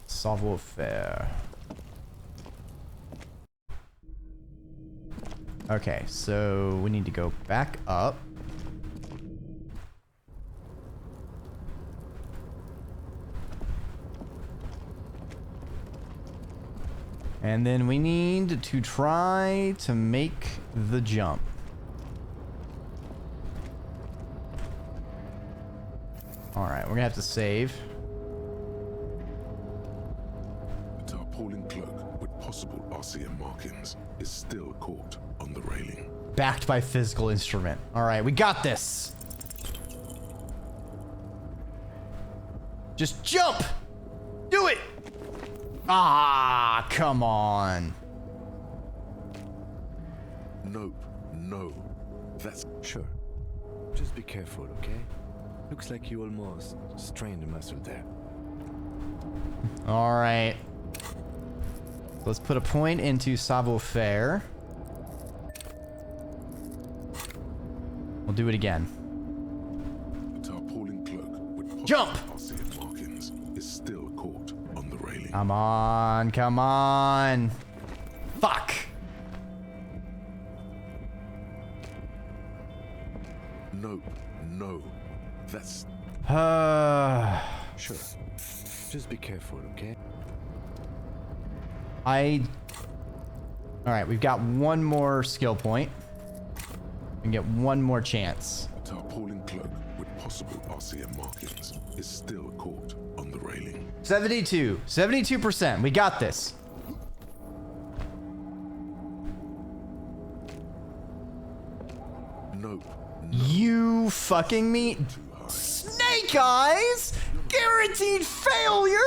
Savoir-faire. Okay, so we need to go back up. And then we need to try to make the jump. Alright, we're gonna have to save. The tarpaulin cloak with possible RCM markings is still caught on the railing. Backed by physical instrument. Alright, we got this! Just jump! Do it! Ah, come on. Nope, no. That's Sure. Just be careful, okay? Looks like you almost strained a muscle there. Alright. Let's put a point into savoir-faire. We'll do it again. The tarpaulin cloak with Jump! Ossian markings is still caught on the railing. Come on, come on. Fuck. No, no. That's Sure. Just be careful, okay? Alright, we've got one more skill point. We can get one more chance. a tarpaulin cloak with possible Ossian markings is still caught on the railing. 72. 72%. We got this. No, You fucking me. Snake Eyes? Guaranteed failure?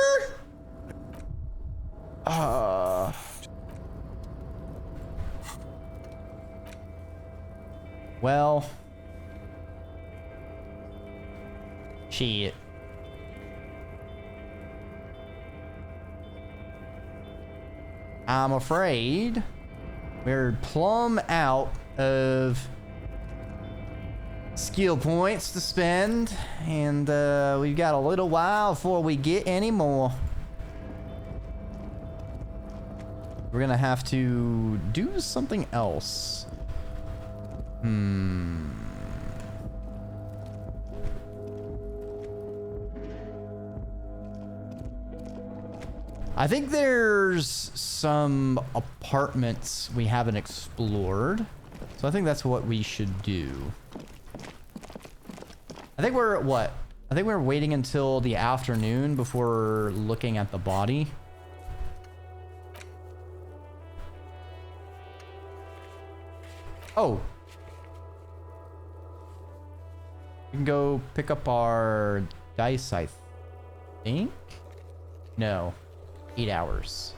Well. Shit. I'm afraid we're plumb out of skill points to spend, and we've got a little while before we get any more. We're gonna have to do something else. I think there's some apartments we haven't explored, so I think that's what we should do. I think we're what? I think we're waiting until the afternoon before looking at the body. Oh. We can go pick up our dice, I think? No. 8 hours.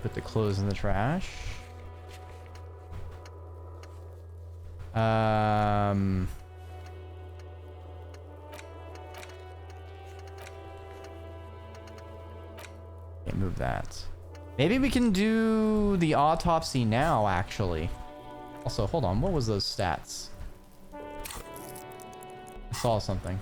Put the clothes in the trash. Can't move that. Maybe we can do the autopsy now, actually. Also, hold on. What was those stats? I saw something.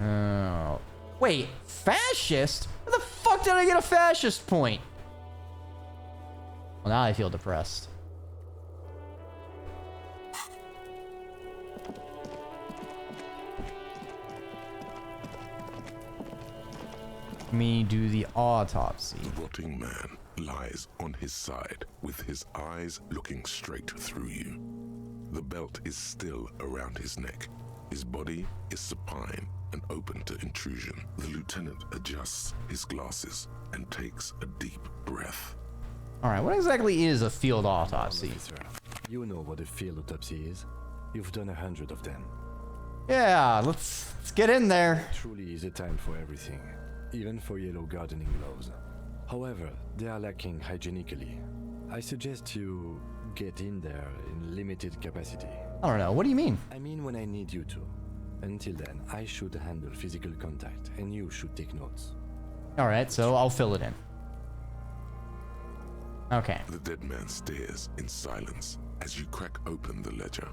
Oh. Wait, fascist? Where the fuck did I get a fascist point? Well, now I feel depressed. Let me do the autopsy. The rotting man lies on his side with his eyes looking straight through you. The belt is still around his neck. His body is supine and open to intrusion. The lieutenant adjusts his glasses and takes a deep breath. All right, what exactly is a field autopsy? Officer, you know what a field autopsy is. You've done 100 of them. Yeah, let's get in there. Truly is a time for everything, even for yellow gardening gloves. However, they are lacking hygienically. I suggest you get in there in limited capacity. I don't know. What do you mean? I mean when I need you to. Until then, I should handle physical contact, and you should take notes. All right, so I'll fill it in. Okay. The dead man stares in silence as you crack open the ledger.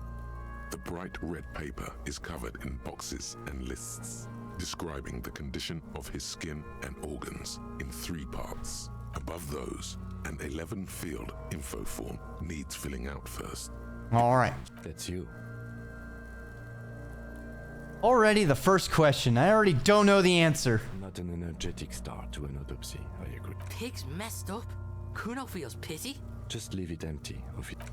The bright red paper is covered in boxes and lists, describing the condition of his skin and organs in 3 parts. Above those, an 11-field info form needs filling out first. All right. That's you. Already the first question. I already don't know the answer. Not an energetic start to an autopsy, I agree. Pig's messed up. Kuno feels pity. Just leave it empty.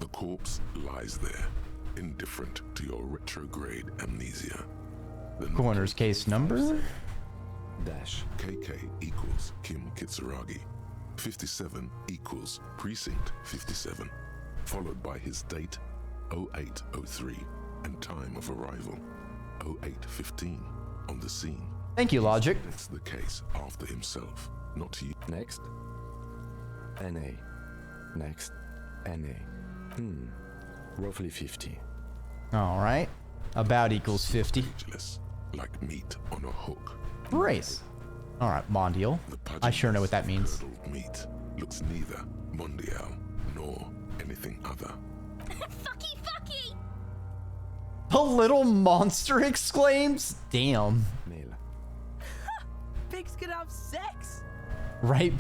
The corpse lies there, indifferent to your retrograde amnesia. The Coroner's case number? Dash. KK equals Kim Kitsuragi. 57 equals Precinct 57, followed by his date 0803 and time of arrival 0815 on the scene. Thank you, Logic. That's the case after himself, not you. Next. NA. Next. NA. Roughly 50. All right. About equals 50. Ageless, like meat on a hook. Brace. All right, Mondial. I sure know what that means. Curdled meat looks neither mondial nor anything other. Fucky, fucky! The little monster exclaims. Damn. Male. Pigs can have sex. Right.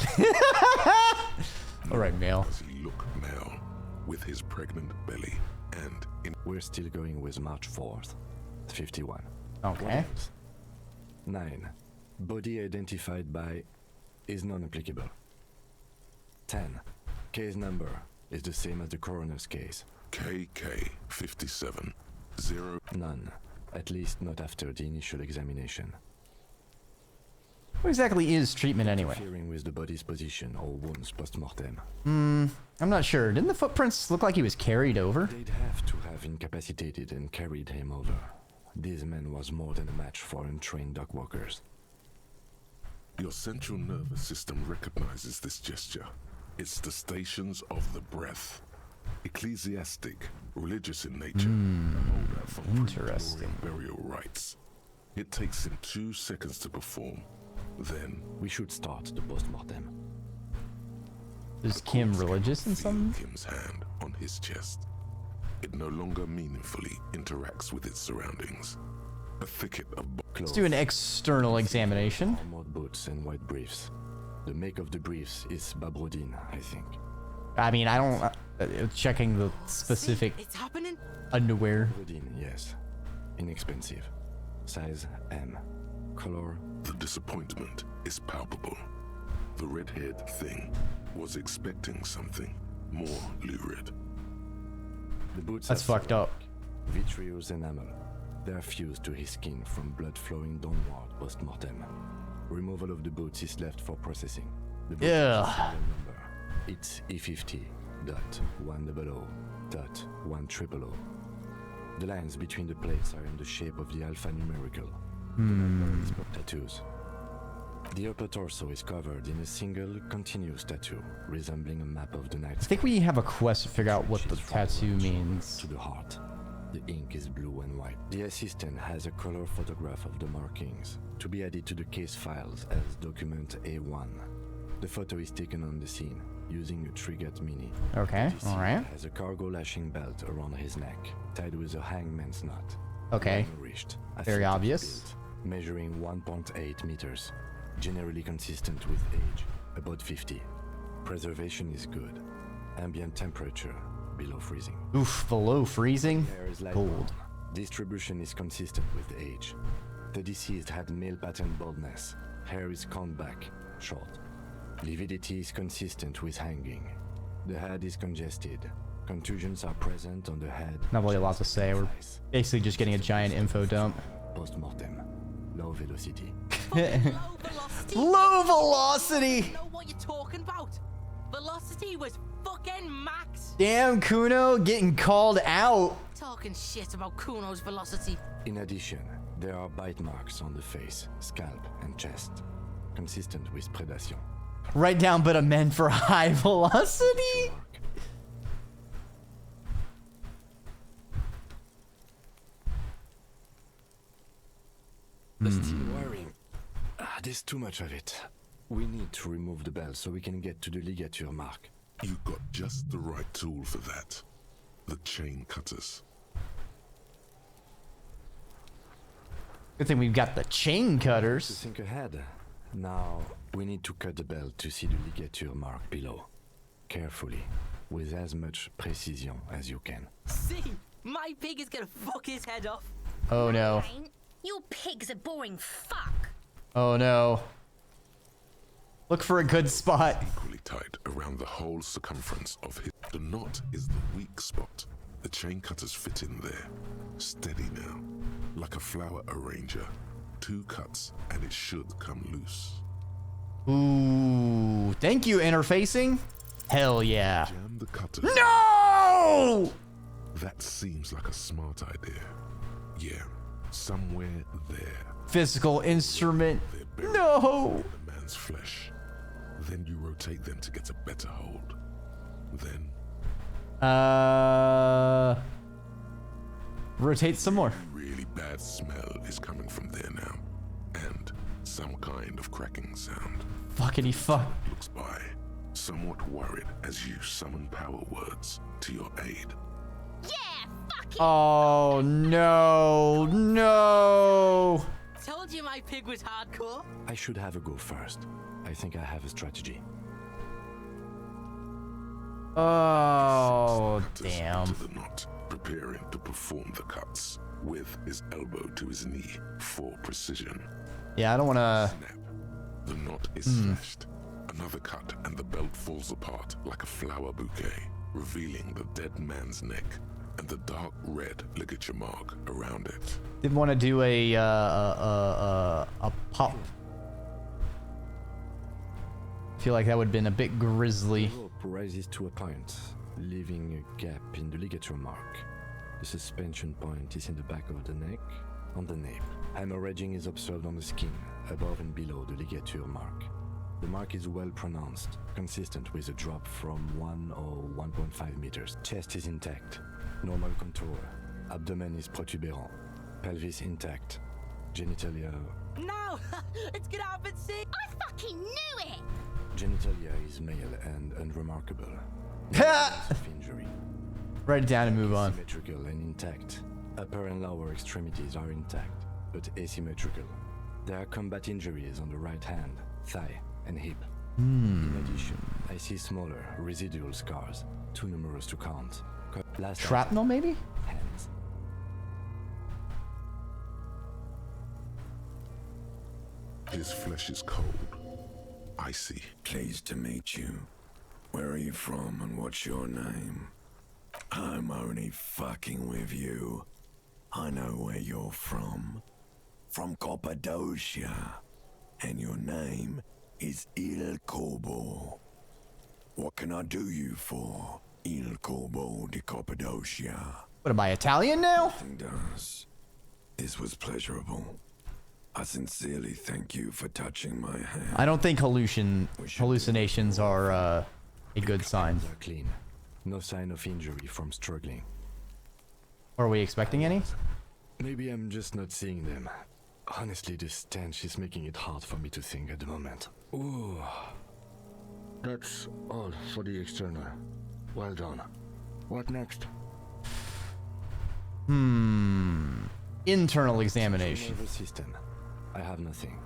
All right, male. Does he look male with his pregnant belly and in We're still going with March 4th. 51. Okay. 9. Body identified by is non-applicable. 10. Case number is the same as the coroner's case. KK 57 0. None. At least not after the initial examination. What exactly is treatment anyway? Interfering with the body's position or wounds post-mortem. I'm not sure. Didn't the footprints look like he was carried over? They'd have to have incapacitated and carried him over. This man was more than a match for untrained dog walkers. Your central nervous system recognizes this gesture. It's the stations of the breath. Ecclesiastic, religious in nature, a holdout from Interesting. burial rites. It takes him 2 seconds to perform. Then We should start the post-mortem. Is Kim religious in feel some? Kim's hand on his chest. It no longer meaningfully interacts with its surroundings. A thicket of Let's do an external examination. Armored boots and white briefs. The make of the briefs is Babrodin, I think. I mean, I don't. Checking the specific See, it's happening. underwear. Babrodin, yes. Inexpensive. Size M. Color. The disappointment is palpable. The red-haired thing was expecting something more lurid. The boots That's are fucked up. vitreous enamel. They are fused to his skin from blood flowing downward post-mortem. Removal of the boots is left for processing. The boots Yeah. have a serial number. It's E50.100.100. The lines between the plates are in the shape of the alphanumerical. The number is for tattoos. The upper torso is covered in a single continuous tattoo, resembling a map of the night I think we have a quest to figure out what the tattoo means. to the heart. The ink is blue and white. The assistant has a color photograph of the markings to be added to the case files as document A1. The photo is taken on the scene using a Trigat Mini. Okay, The all right. has a cargo lashing belt around his neck, tied with a hangman's knot. Okay. Well-nourished, Very athletic obvious. build, measuring 1.8 meters, generally consistent with age, about 50. Preservation is good. Ambient temperature below freezing. Oof, below freezing. Hair is light Cold. brown. Distribution is consistent with age. The deceased had male pattern baldness. Hair is combed back, short. Lividity is consistent with hanging. The head is congested. Contusions are present on the head. Not really a lot to say. We're thighs. basically just getting a giant info dump. Post-mortem. Low velocity. Low velocity. Low velocity. You know what you're talking about? Velocity was fucking max. Damn, Kuno getting called out. Talking shit about Kuno's velocity. In addition, there are bite marks on the face, scalp, and chest, consistent with predation. Right down, but a meant for high velocity. Mark. The steel wiring. There's too much of it. We need to remove the bell so we can get to the ligature mark. You got just the right tool for that. The chain cutters. Good thing we've got the chain To cutters. think ahead. Now, we need to cut the bell to see the ligature mark below. Carefully, with as much precision as you can. See, my pig is gonna fuck his head off. Oh no. Ain't. Your pig's a boring fuck. Oh no. Look for a good spot. Equally tight around the whole circumference of his. The knot is the weak spot. The chain cutters fit in there. Steady now. Like a flower arranger. 2 cuts and it should come loose. Ooh, thank you, interfacing. Hell yeah. Jam the cutter. No! That seems like a smart idea. Yeah, somewhere there. Physical instrument. They're buried No! in the man's flesh. Then you rotate them to get a better hold. Then Rotate some more. Really bad smell is coming from there now. And some kind of cracking sound. Fuckity fuck. Looks by, somewhat worried as you summon power words to your aid. Yeah, fuck it. Oh no, no. Told you my pig was hardcore. I should have a go first. I think I have a strategy. Oh, damn. To the knot, preparing to perform the cuts, with his elbow to his knee for precision. Yeah, I don't want to... Snap. The knot is slashed. Another cut, and the belt falls apart like a flower bouquet, revealing the dead man's neck and the dark red ligature mark around it. Didn't want to do a pop. Feel like that would have been a bit grisly. The rope rises to a point, leaving a gap in the ligature mark. The suspension point is in the back of the neck, on the nape. Hemorrhaging is observed on the skin, above and below the ligature mark. The mark is well pronounced, consistent with a drop from 1 or 1.5 meters. Chest is intact, normal contour. Abdomen is protuberant, pelvis intact, genitalia... No, it's gonna happen soon. I fucking knew it. Genitalia is male and unremarkable. No evidence of injury. Write it down and move on. Symmetrical and intact. Upper and lower extremities are intact, but asymmetrical. There are combat injuries on the right hand, thigh, and hip. In addition, I see smaller, residual scars, too numerous to count. Last Shrapnel, maybe? hands. His flesh is cold, icy. Pleased to meet you. Where are you from and what's your name? I'm only fucking with you. I know where you're from. From Cappadocia. And your name is Il Corbo. What can I do you for, Il Corbo di Cappadocia? What am I, Italian now? Nothing does. This was pleasurable. I sincerely thank you for touching my hand. I don't think hallucinations are a good sign. Hands are clean. No sign of injury from struggling. Are we expecting any? Maybe I'm just not seeing them. Honestly, this stench is making it hard for me to think at the moment. Ooh. That's all for the external. Well done. What next? Internal examination. Nervous system. I have nothing.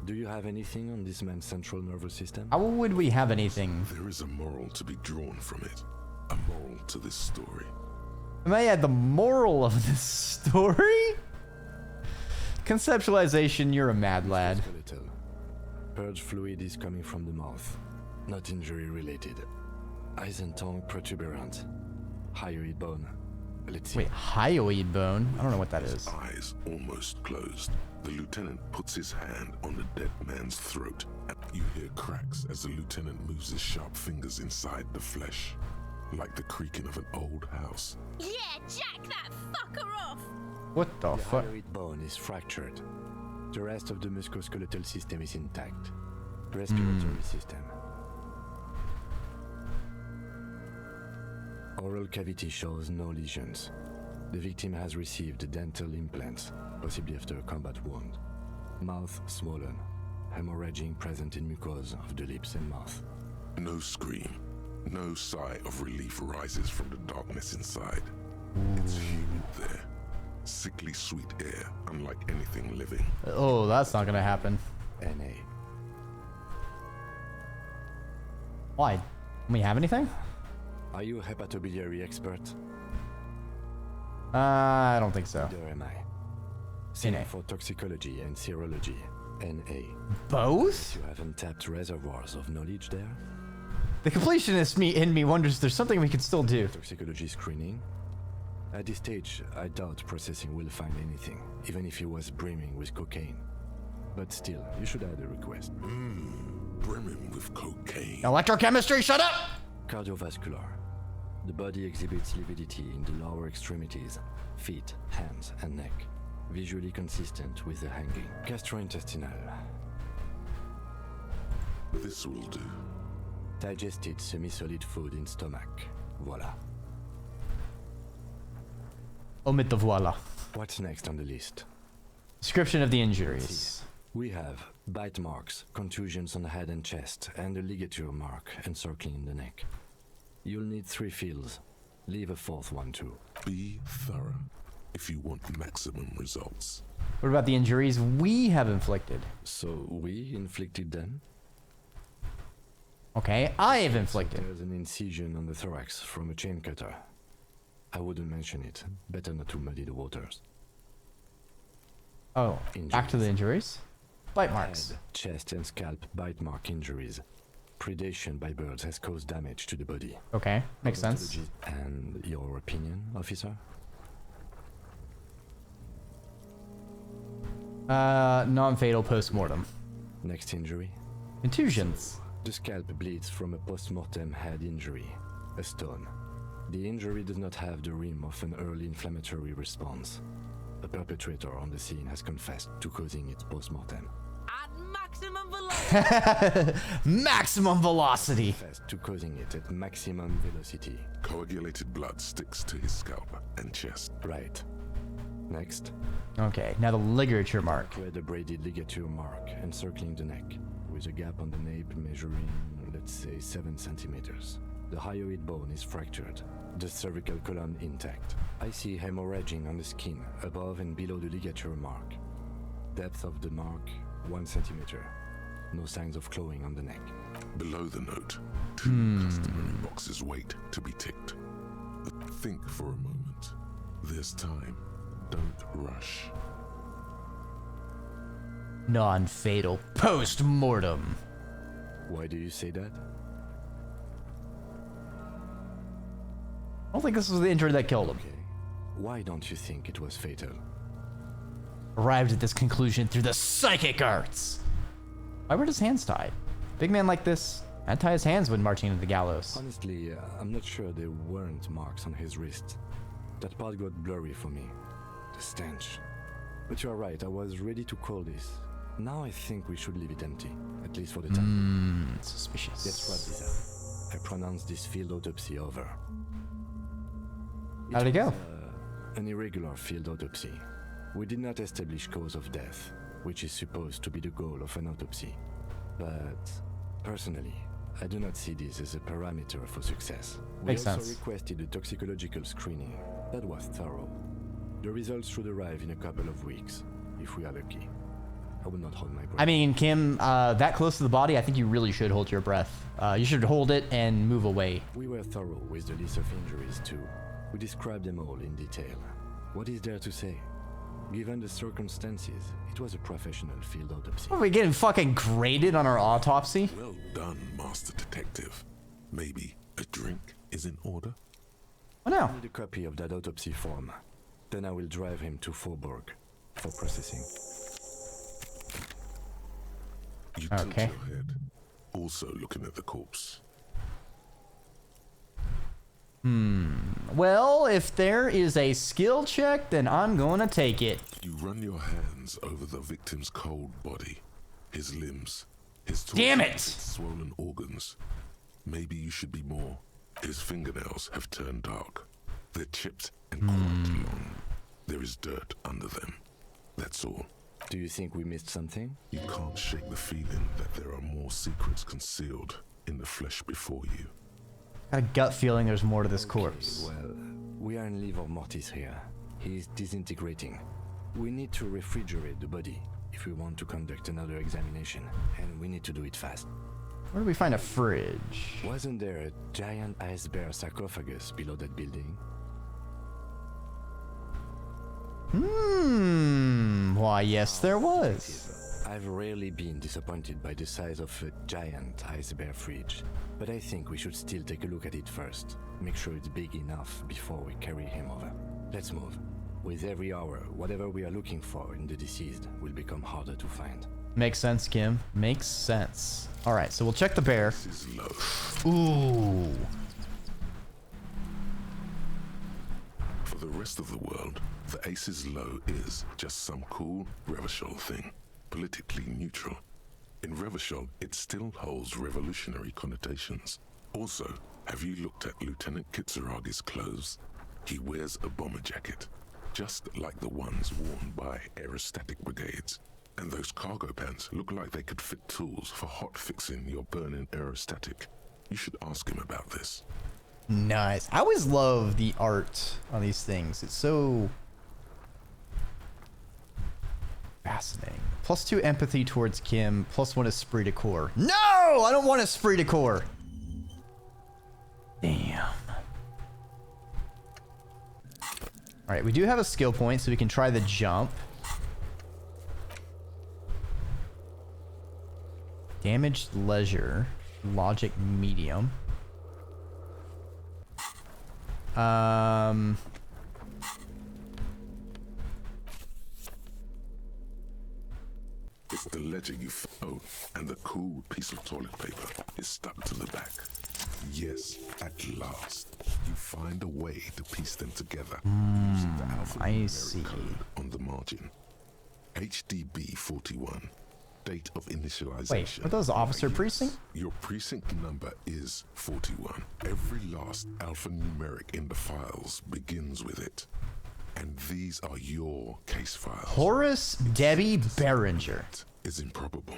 Do you have anything on this man's central nervous system? How would we have anything? There is a moral to be drawn from it. A moral to this story. Am I at the moral of this story? Conceptualization, you're a mad lad. Skeletal. Purge fluid is coming from the mouth. Not injury related. Eyes and tongue protuberant. Hyoid bone. Let's see. Wait, hyoid bone? I don't know what that is. Eyes almost closed. The lieutenant puts his hand on the dead man's throat, and you hear cracks as the lieutenant moves his sharp fingers inside the flesh, like the creaking of an old house. Yeah, jack that fucker off. What the The fuck? hyoid bone is fractured. The rest of the musculoskeletal system is intact. Respiratory system. Oral cavity shows no lesions. The victim has received dental implants, possibly after a combat wound. Mouth swollen. Hemorrhaging present in mucosa of the lips and mouth. No scream, no sigh of relief rises from the darkness inside. It's humid there. Sickly sweet air, unlike anything living. Oh, that's not gonna happen. NA. Why? Don't we have anything? Are you a hepatobiliary expert? I don't think so. Neither am I. Center NA. for Toxicology and Serology. NA. Both? You have untapped reservoirs of knowledge there? The completionist in me wonders if there's something we can still do. Toxicology screening? At this stage, I doubt processing will find anything, even if he was brimming with cocaine. But still, you should add a request. Brimming with cocaine. Electrochemistry, shut up! Cardiovascular. The body exhibits lividity in the lower extremities, feet, hands, and neck. Visually consistent with the hanging. Gastrointestinal. This will do. Digested semi-solid food in stomach. Voila. Omit the voila. What's next on the list? Description of the injuries. We have bite marks, contusions on the head and chest, and a ligature mark encircling the neck. You'll need 3 fields. Leave a 4th one too. Be thorough if you want maximum results. What about the injuries we have inflicted? So we inflicted them? Okay, I have inflicted. There's an incision on the thorax from a chain cutter. I wouldn't mention it. Better not to muddy the waters. Oh, back to the injuries. Bite marks. Head, chest and scalp bite mark injuries. Predation by birds has caused damage to the body. Okay, makes sense. And your opinion, officer? Non-fatal post-mortem. Next injury? Contusions. The scalp bleeds from a post-mortem head injury, a stone. The injury does not have the rim of an early inflammatory response. The perpetrator on the scene has confessed to causing it post-mortem. At maximum velocity. Maximum velocity. Confessed to causing it at maximum velocity. Coagulated blood sticks to his scalp and chest. Right. Next. Okay, now the ligature mark. Red abraded ligature mark encircling the neck, with a gap on the nape measuring, let's say, 7 centimeters. The hyoid bone is fractured, the cervical column intact. I see hemorrhaging on the skin, above and below the ligature mark. Depth of the mark, 1 centimeter. No signs of clawing on the neck. Below the note, 2 customary boxes wait to be ticked. Think for a moment. There's time. Don't rush. Non-fatal post-mortem. Why do you say that? I don't think this was the injury that killed him. Okay. Why don't you think it was fatal? Arrived at this conclusion through the psychic arts. Why were his hands tied? Big man like this, I'd tie his hands when marching into the gallows. Honestly, I'm not sure there weren't marks on his wrist. That part got blurry for me. The stench. But you're right, I was ready to call this. Now I think we should leave it empty, at least for the time. Suspicious. Let's wrap this up. I pronounce this field autopsy over. How'd it go? An irregular field autopsy. We did not establish cause of death, which is supposed to be the goal of an autopsy. But personally, I do not see this as a parameter for success. Makes We also sense. requested a toxicological screening. That was thorough. The results should arrive in a couple of weeks, if we are lucky. I will not hold my breath. I mean, Kim, that close to the body, I think you really should hold your breath. You should hold it and move away. We were thorough with the list of injuries too. We described them all in detail. What is there to say? Given the circumstances, it was a professional field autopsy. Are we getting fucking graded on our autopsy? Well done, Master Detective. Maybe a drink is in order? Oh no. I need a copy of that autopsy form. Then I will drive him to Faubourg for processing. You tilt Okay. your head, also looking at the corpse. Well, if there is a skill check, then I'm gonna take it. You run your hands over the victim's cold body, his limbs, his Damn it! swollen organs. Maybe you should be more. His fingernails have turned dark. They're chipped and quite long. There is dirt under them. That's all. Do you think we missed something? You can't shake the feeling that there are more secrets concealed in the flesh before you. Got a gut feeling there's more to this corpse. Well, we are in livor mortis here. He is disintegrating. We need to refrigerate the body if we want to conduct another examination, and we need to do it fast. Where do we find a fridge? Wasn't there a giant ice bear sarcophagus below that building? Why, yes, there was. I've rarely been disappointed by the size of a giant ice bear fridge, but I think we should still take a look at it first. Make sure it's big enough before we carry him over. Let's move. With every hour, whatever we are looking for in the deceased will become harder to find. Makes sense, Kim. Makes sense. All right, so we'll check the bear. This is low. Ooh. For the rest of the world, the Ace's Low is just some cool Revachol thing, politically neutral. In Revachol, it still holds revolutionary connotations. Also, have you looked at Lieutenant Kitsuragi's clothes? He wears a bomber jacket. just like the ones worn by aerostatic brigades. And those cargo pants look like they could fit tools for hot fixing your burning aerostatic. You should ask him about this. Nice. I always love the art on these things. It's so fascinating. +2 empathy towards Kim, +1 esprit de corps. No! I don't want esprit de corps. Damn. Alright, we do have a skill point, so we can try the jump. Damaged leisure. Logic medium. It's the ledger you found, and the cool piece of toilet paper is stuck to the back. Yes, at last, you find a way to piece them together using the alphanumeric code on the margin. HDB 41. Date of initialization. Wait, are those officer precinct? Your precinct number is 41. Every last alphanumeric in the files begins with it. And these are your case files. Horace Debbie Behringer. Is improbable.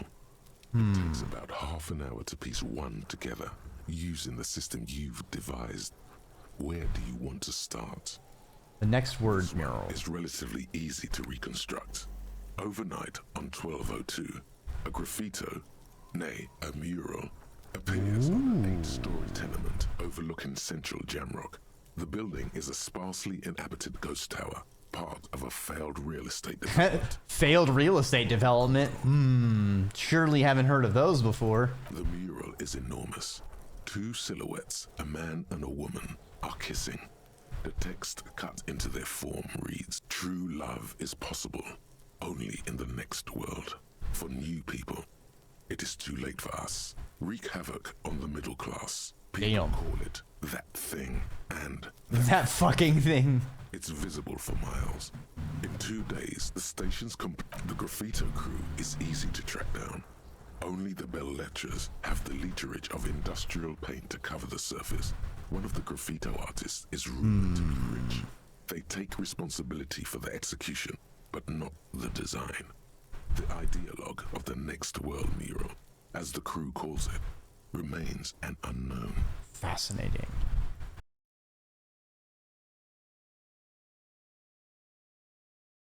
It takes about half an hour to piece one together using the system you've devised. Where do you want to start? The next word mural is relatively easy to reconstruct. Overnight on 1202, a graffito, nay, a mural, appears on an 8-story tenement overlooking central Jamrock. The building is a sparsely inhabited ghost tower, part of a failed real estate development. Failed real estate development? Surely haven't heard of those before. The mural is enormous. 2 silhouettes, a man and a woman, are kissing. The text cut into their form reads, "True love is possible, only in the next world. For new people, it is too late for us. Wreak havoc on the middle class. People call it that thing, and that fucking thing. It's visible for miles. In 2 days, the station's the graffito crew is easy to track down. Only the bell letters have the literage of industrial paint to cover the surface. One of the graffito artists is rumored to be rich. They take responsibility for the execution, but not the design. The ideologue of the next world mural, as the crew calls it, remains an unknown. Fascinating.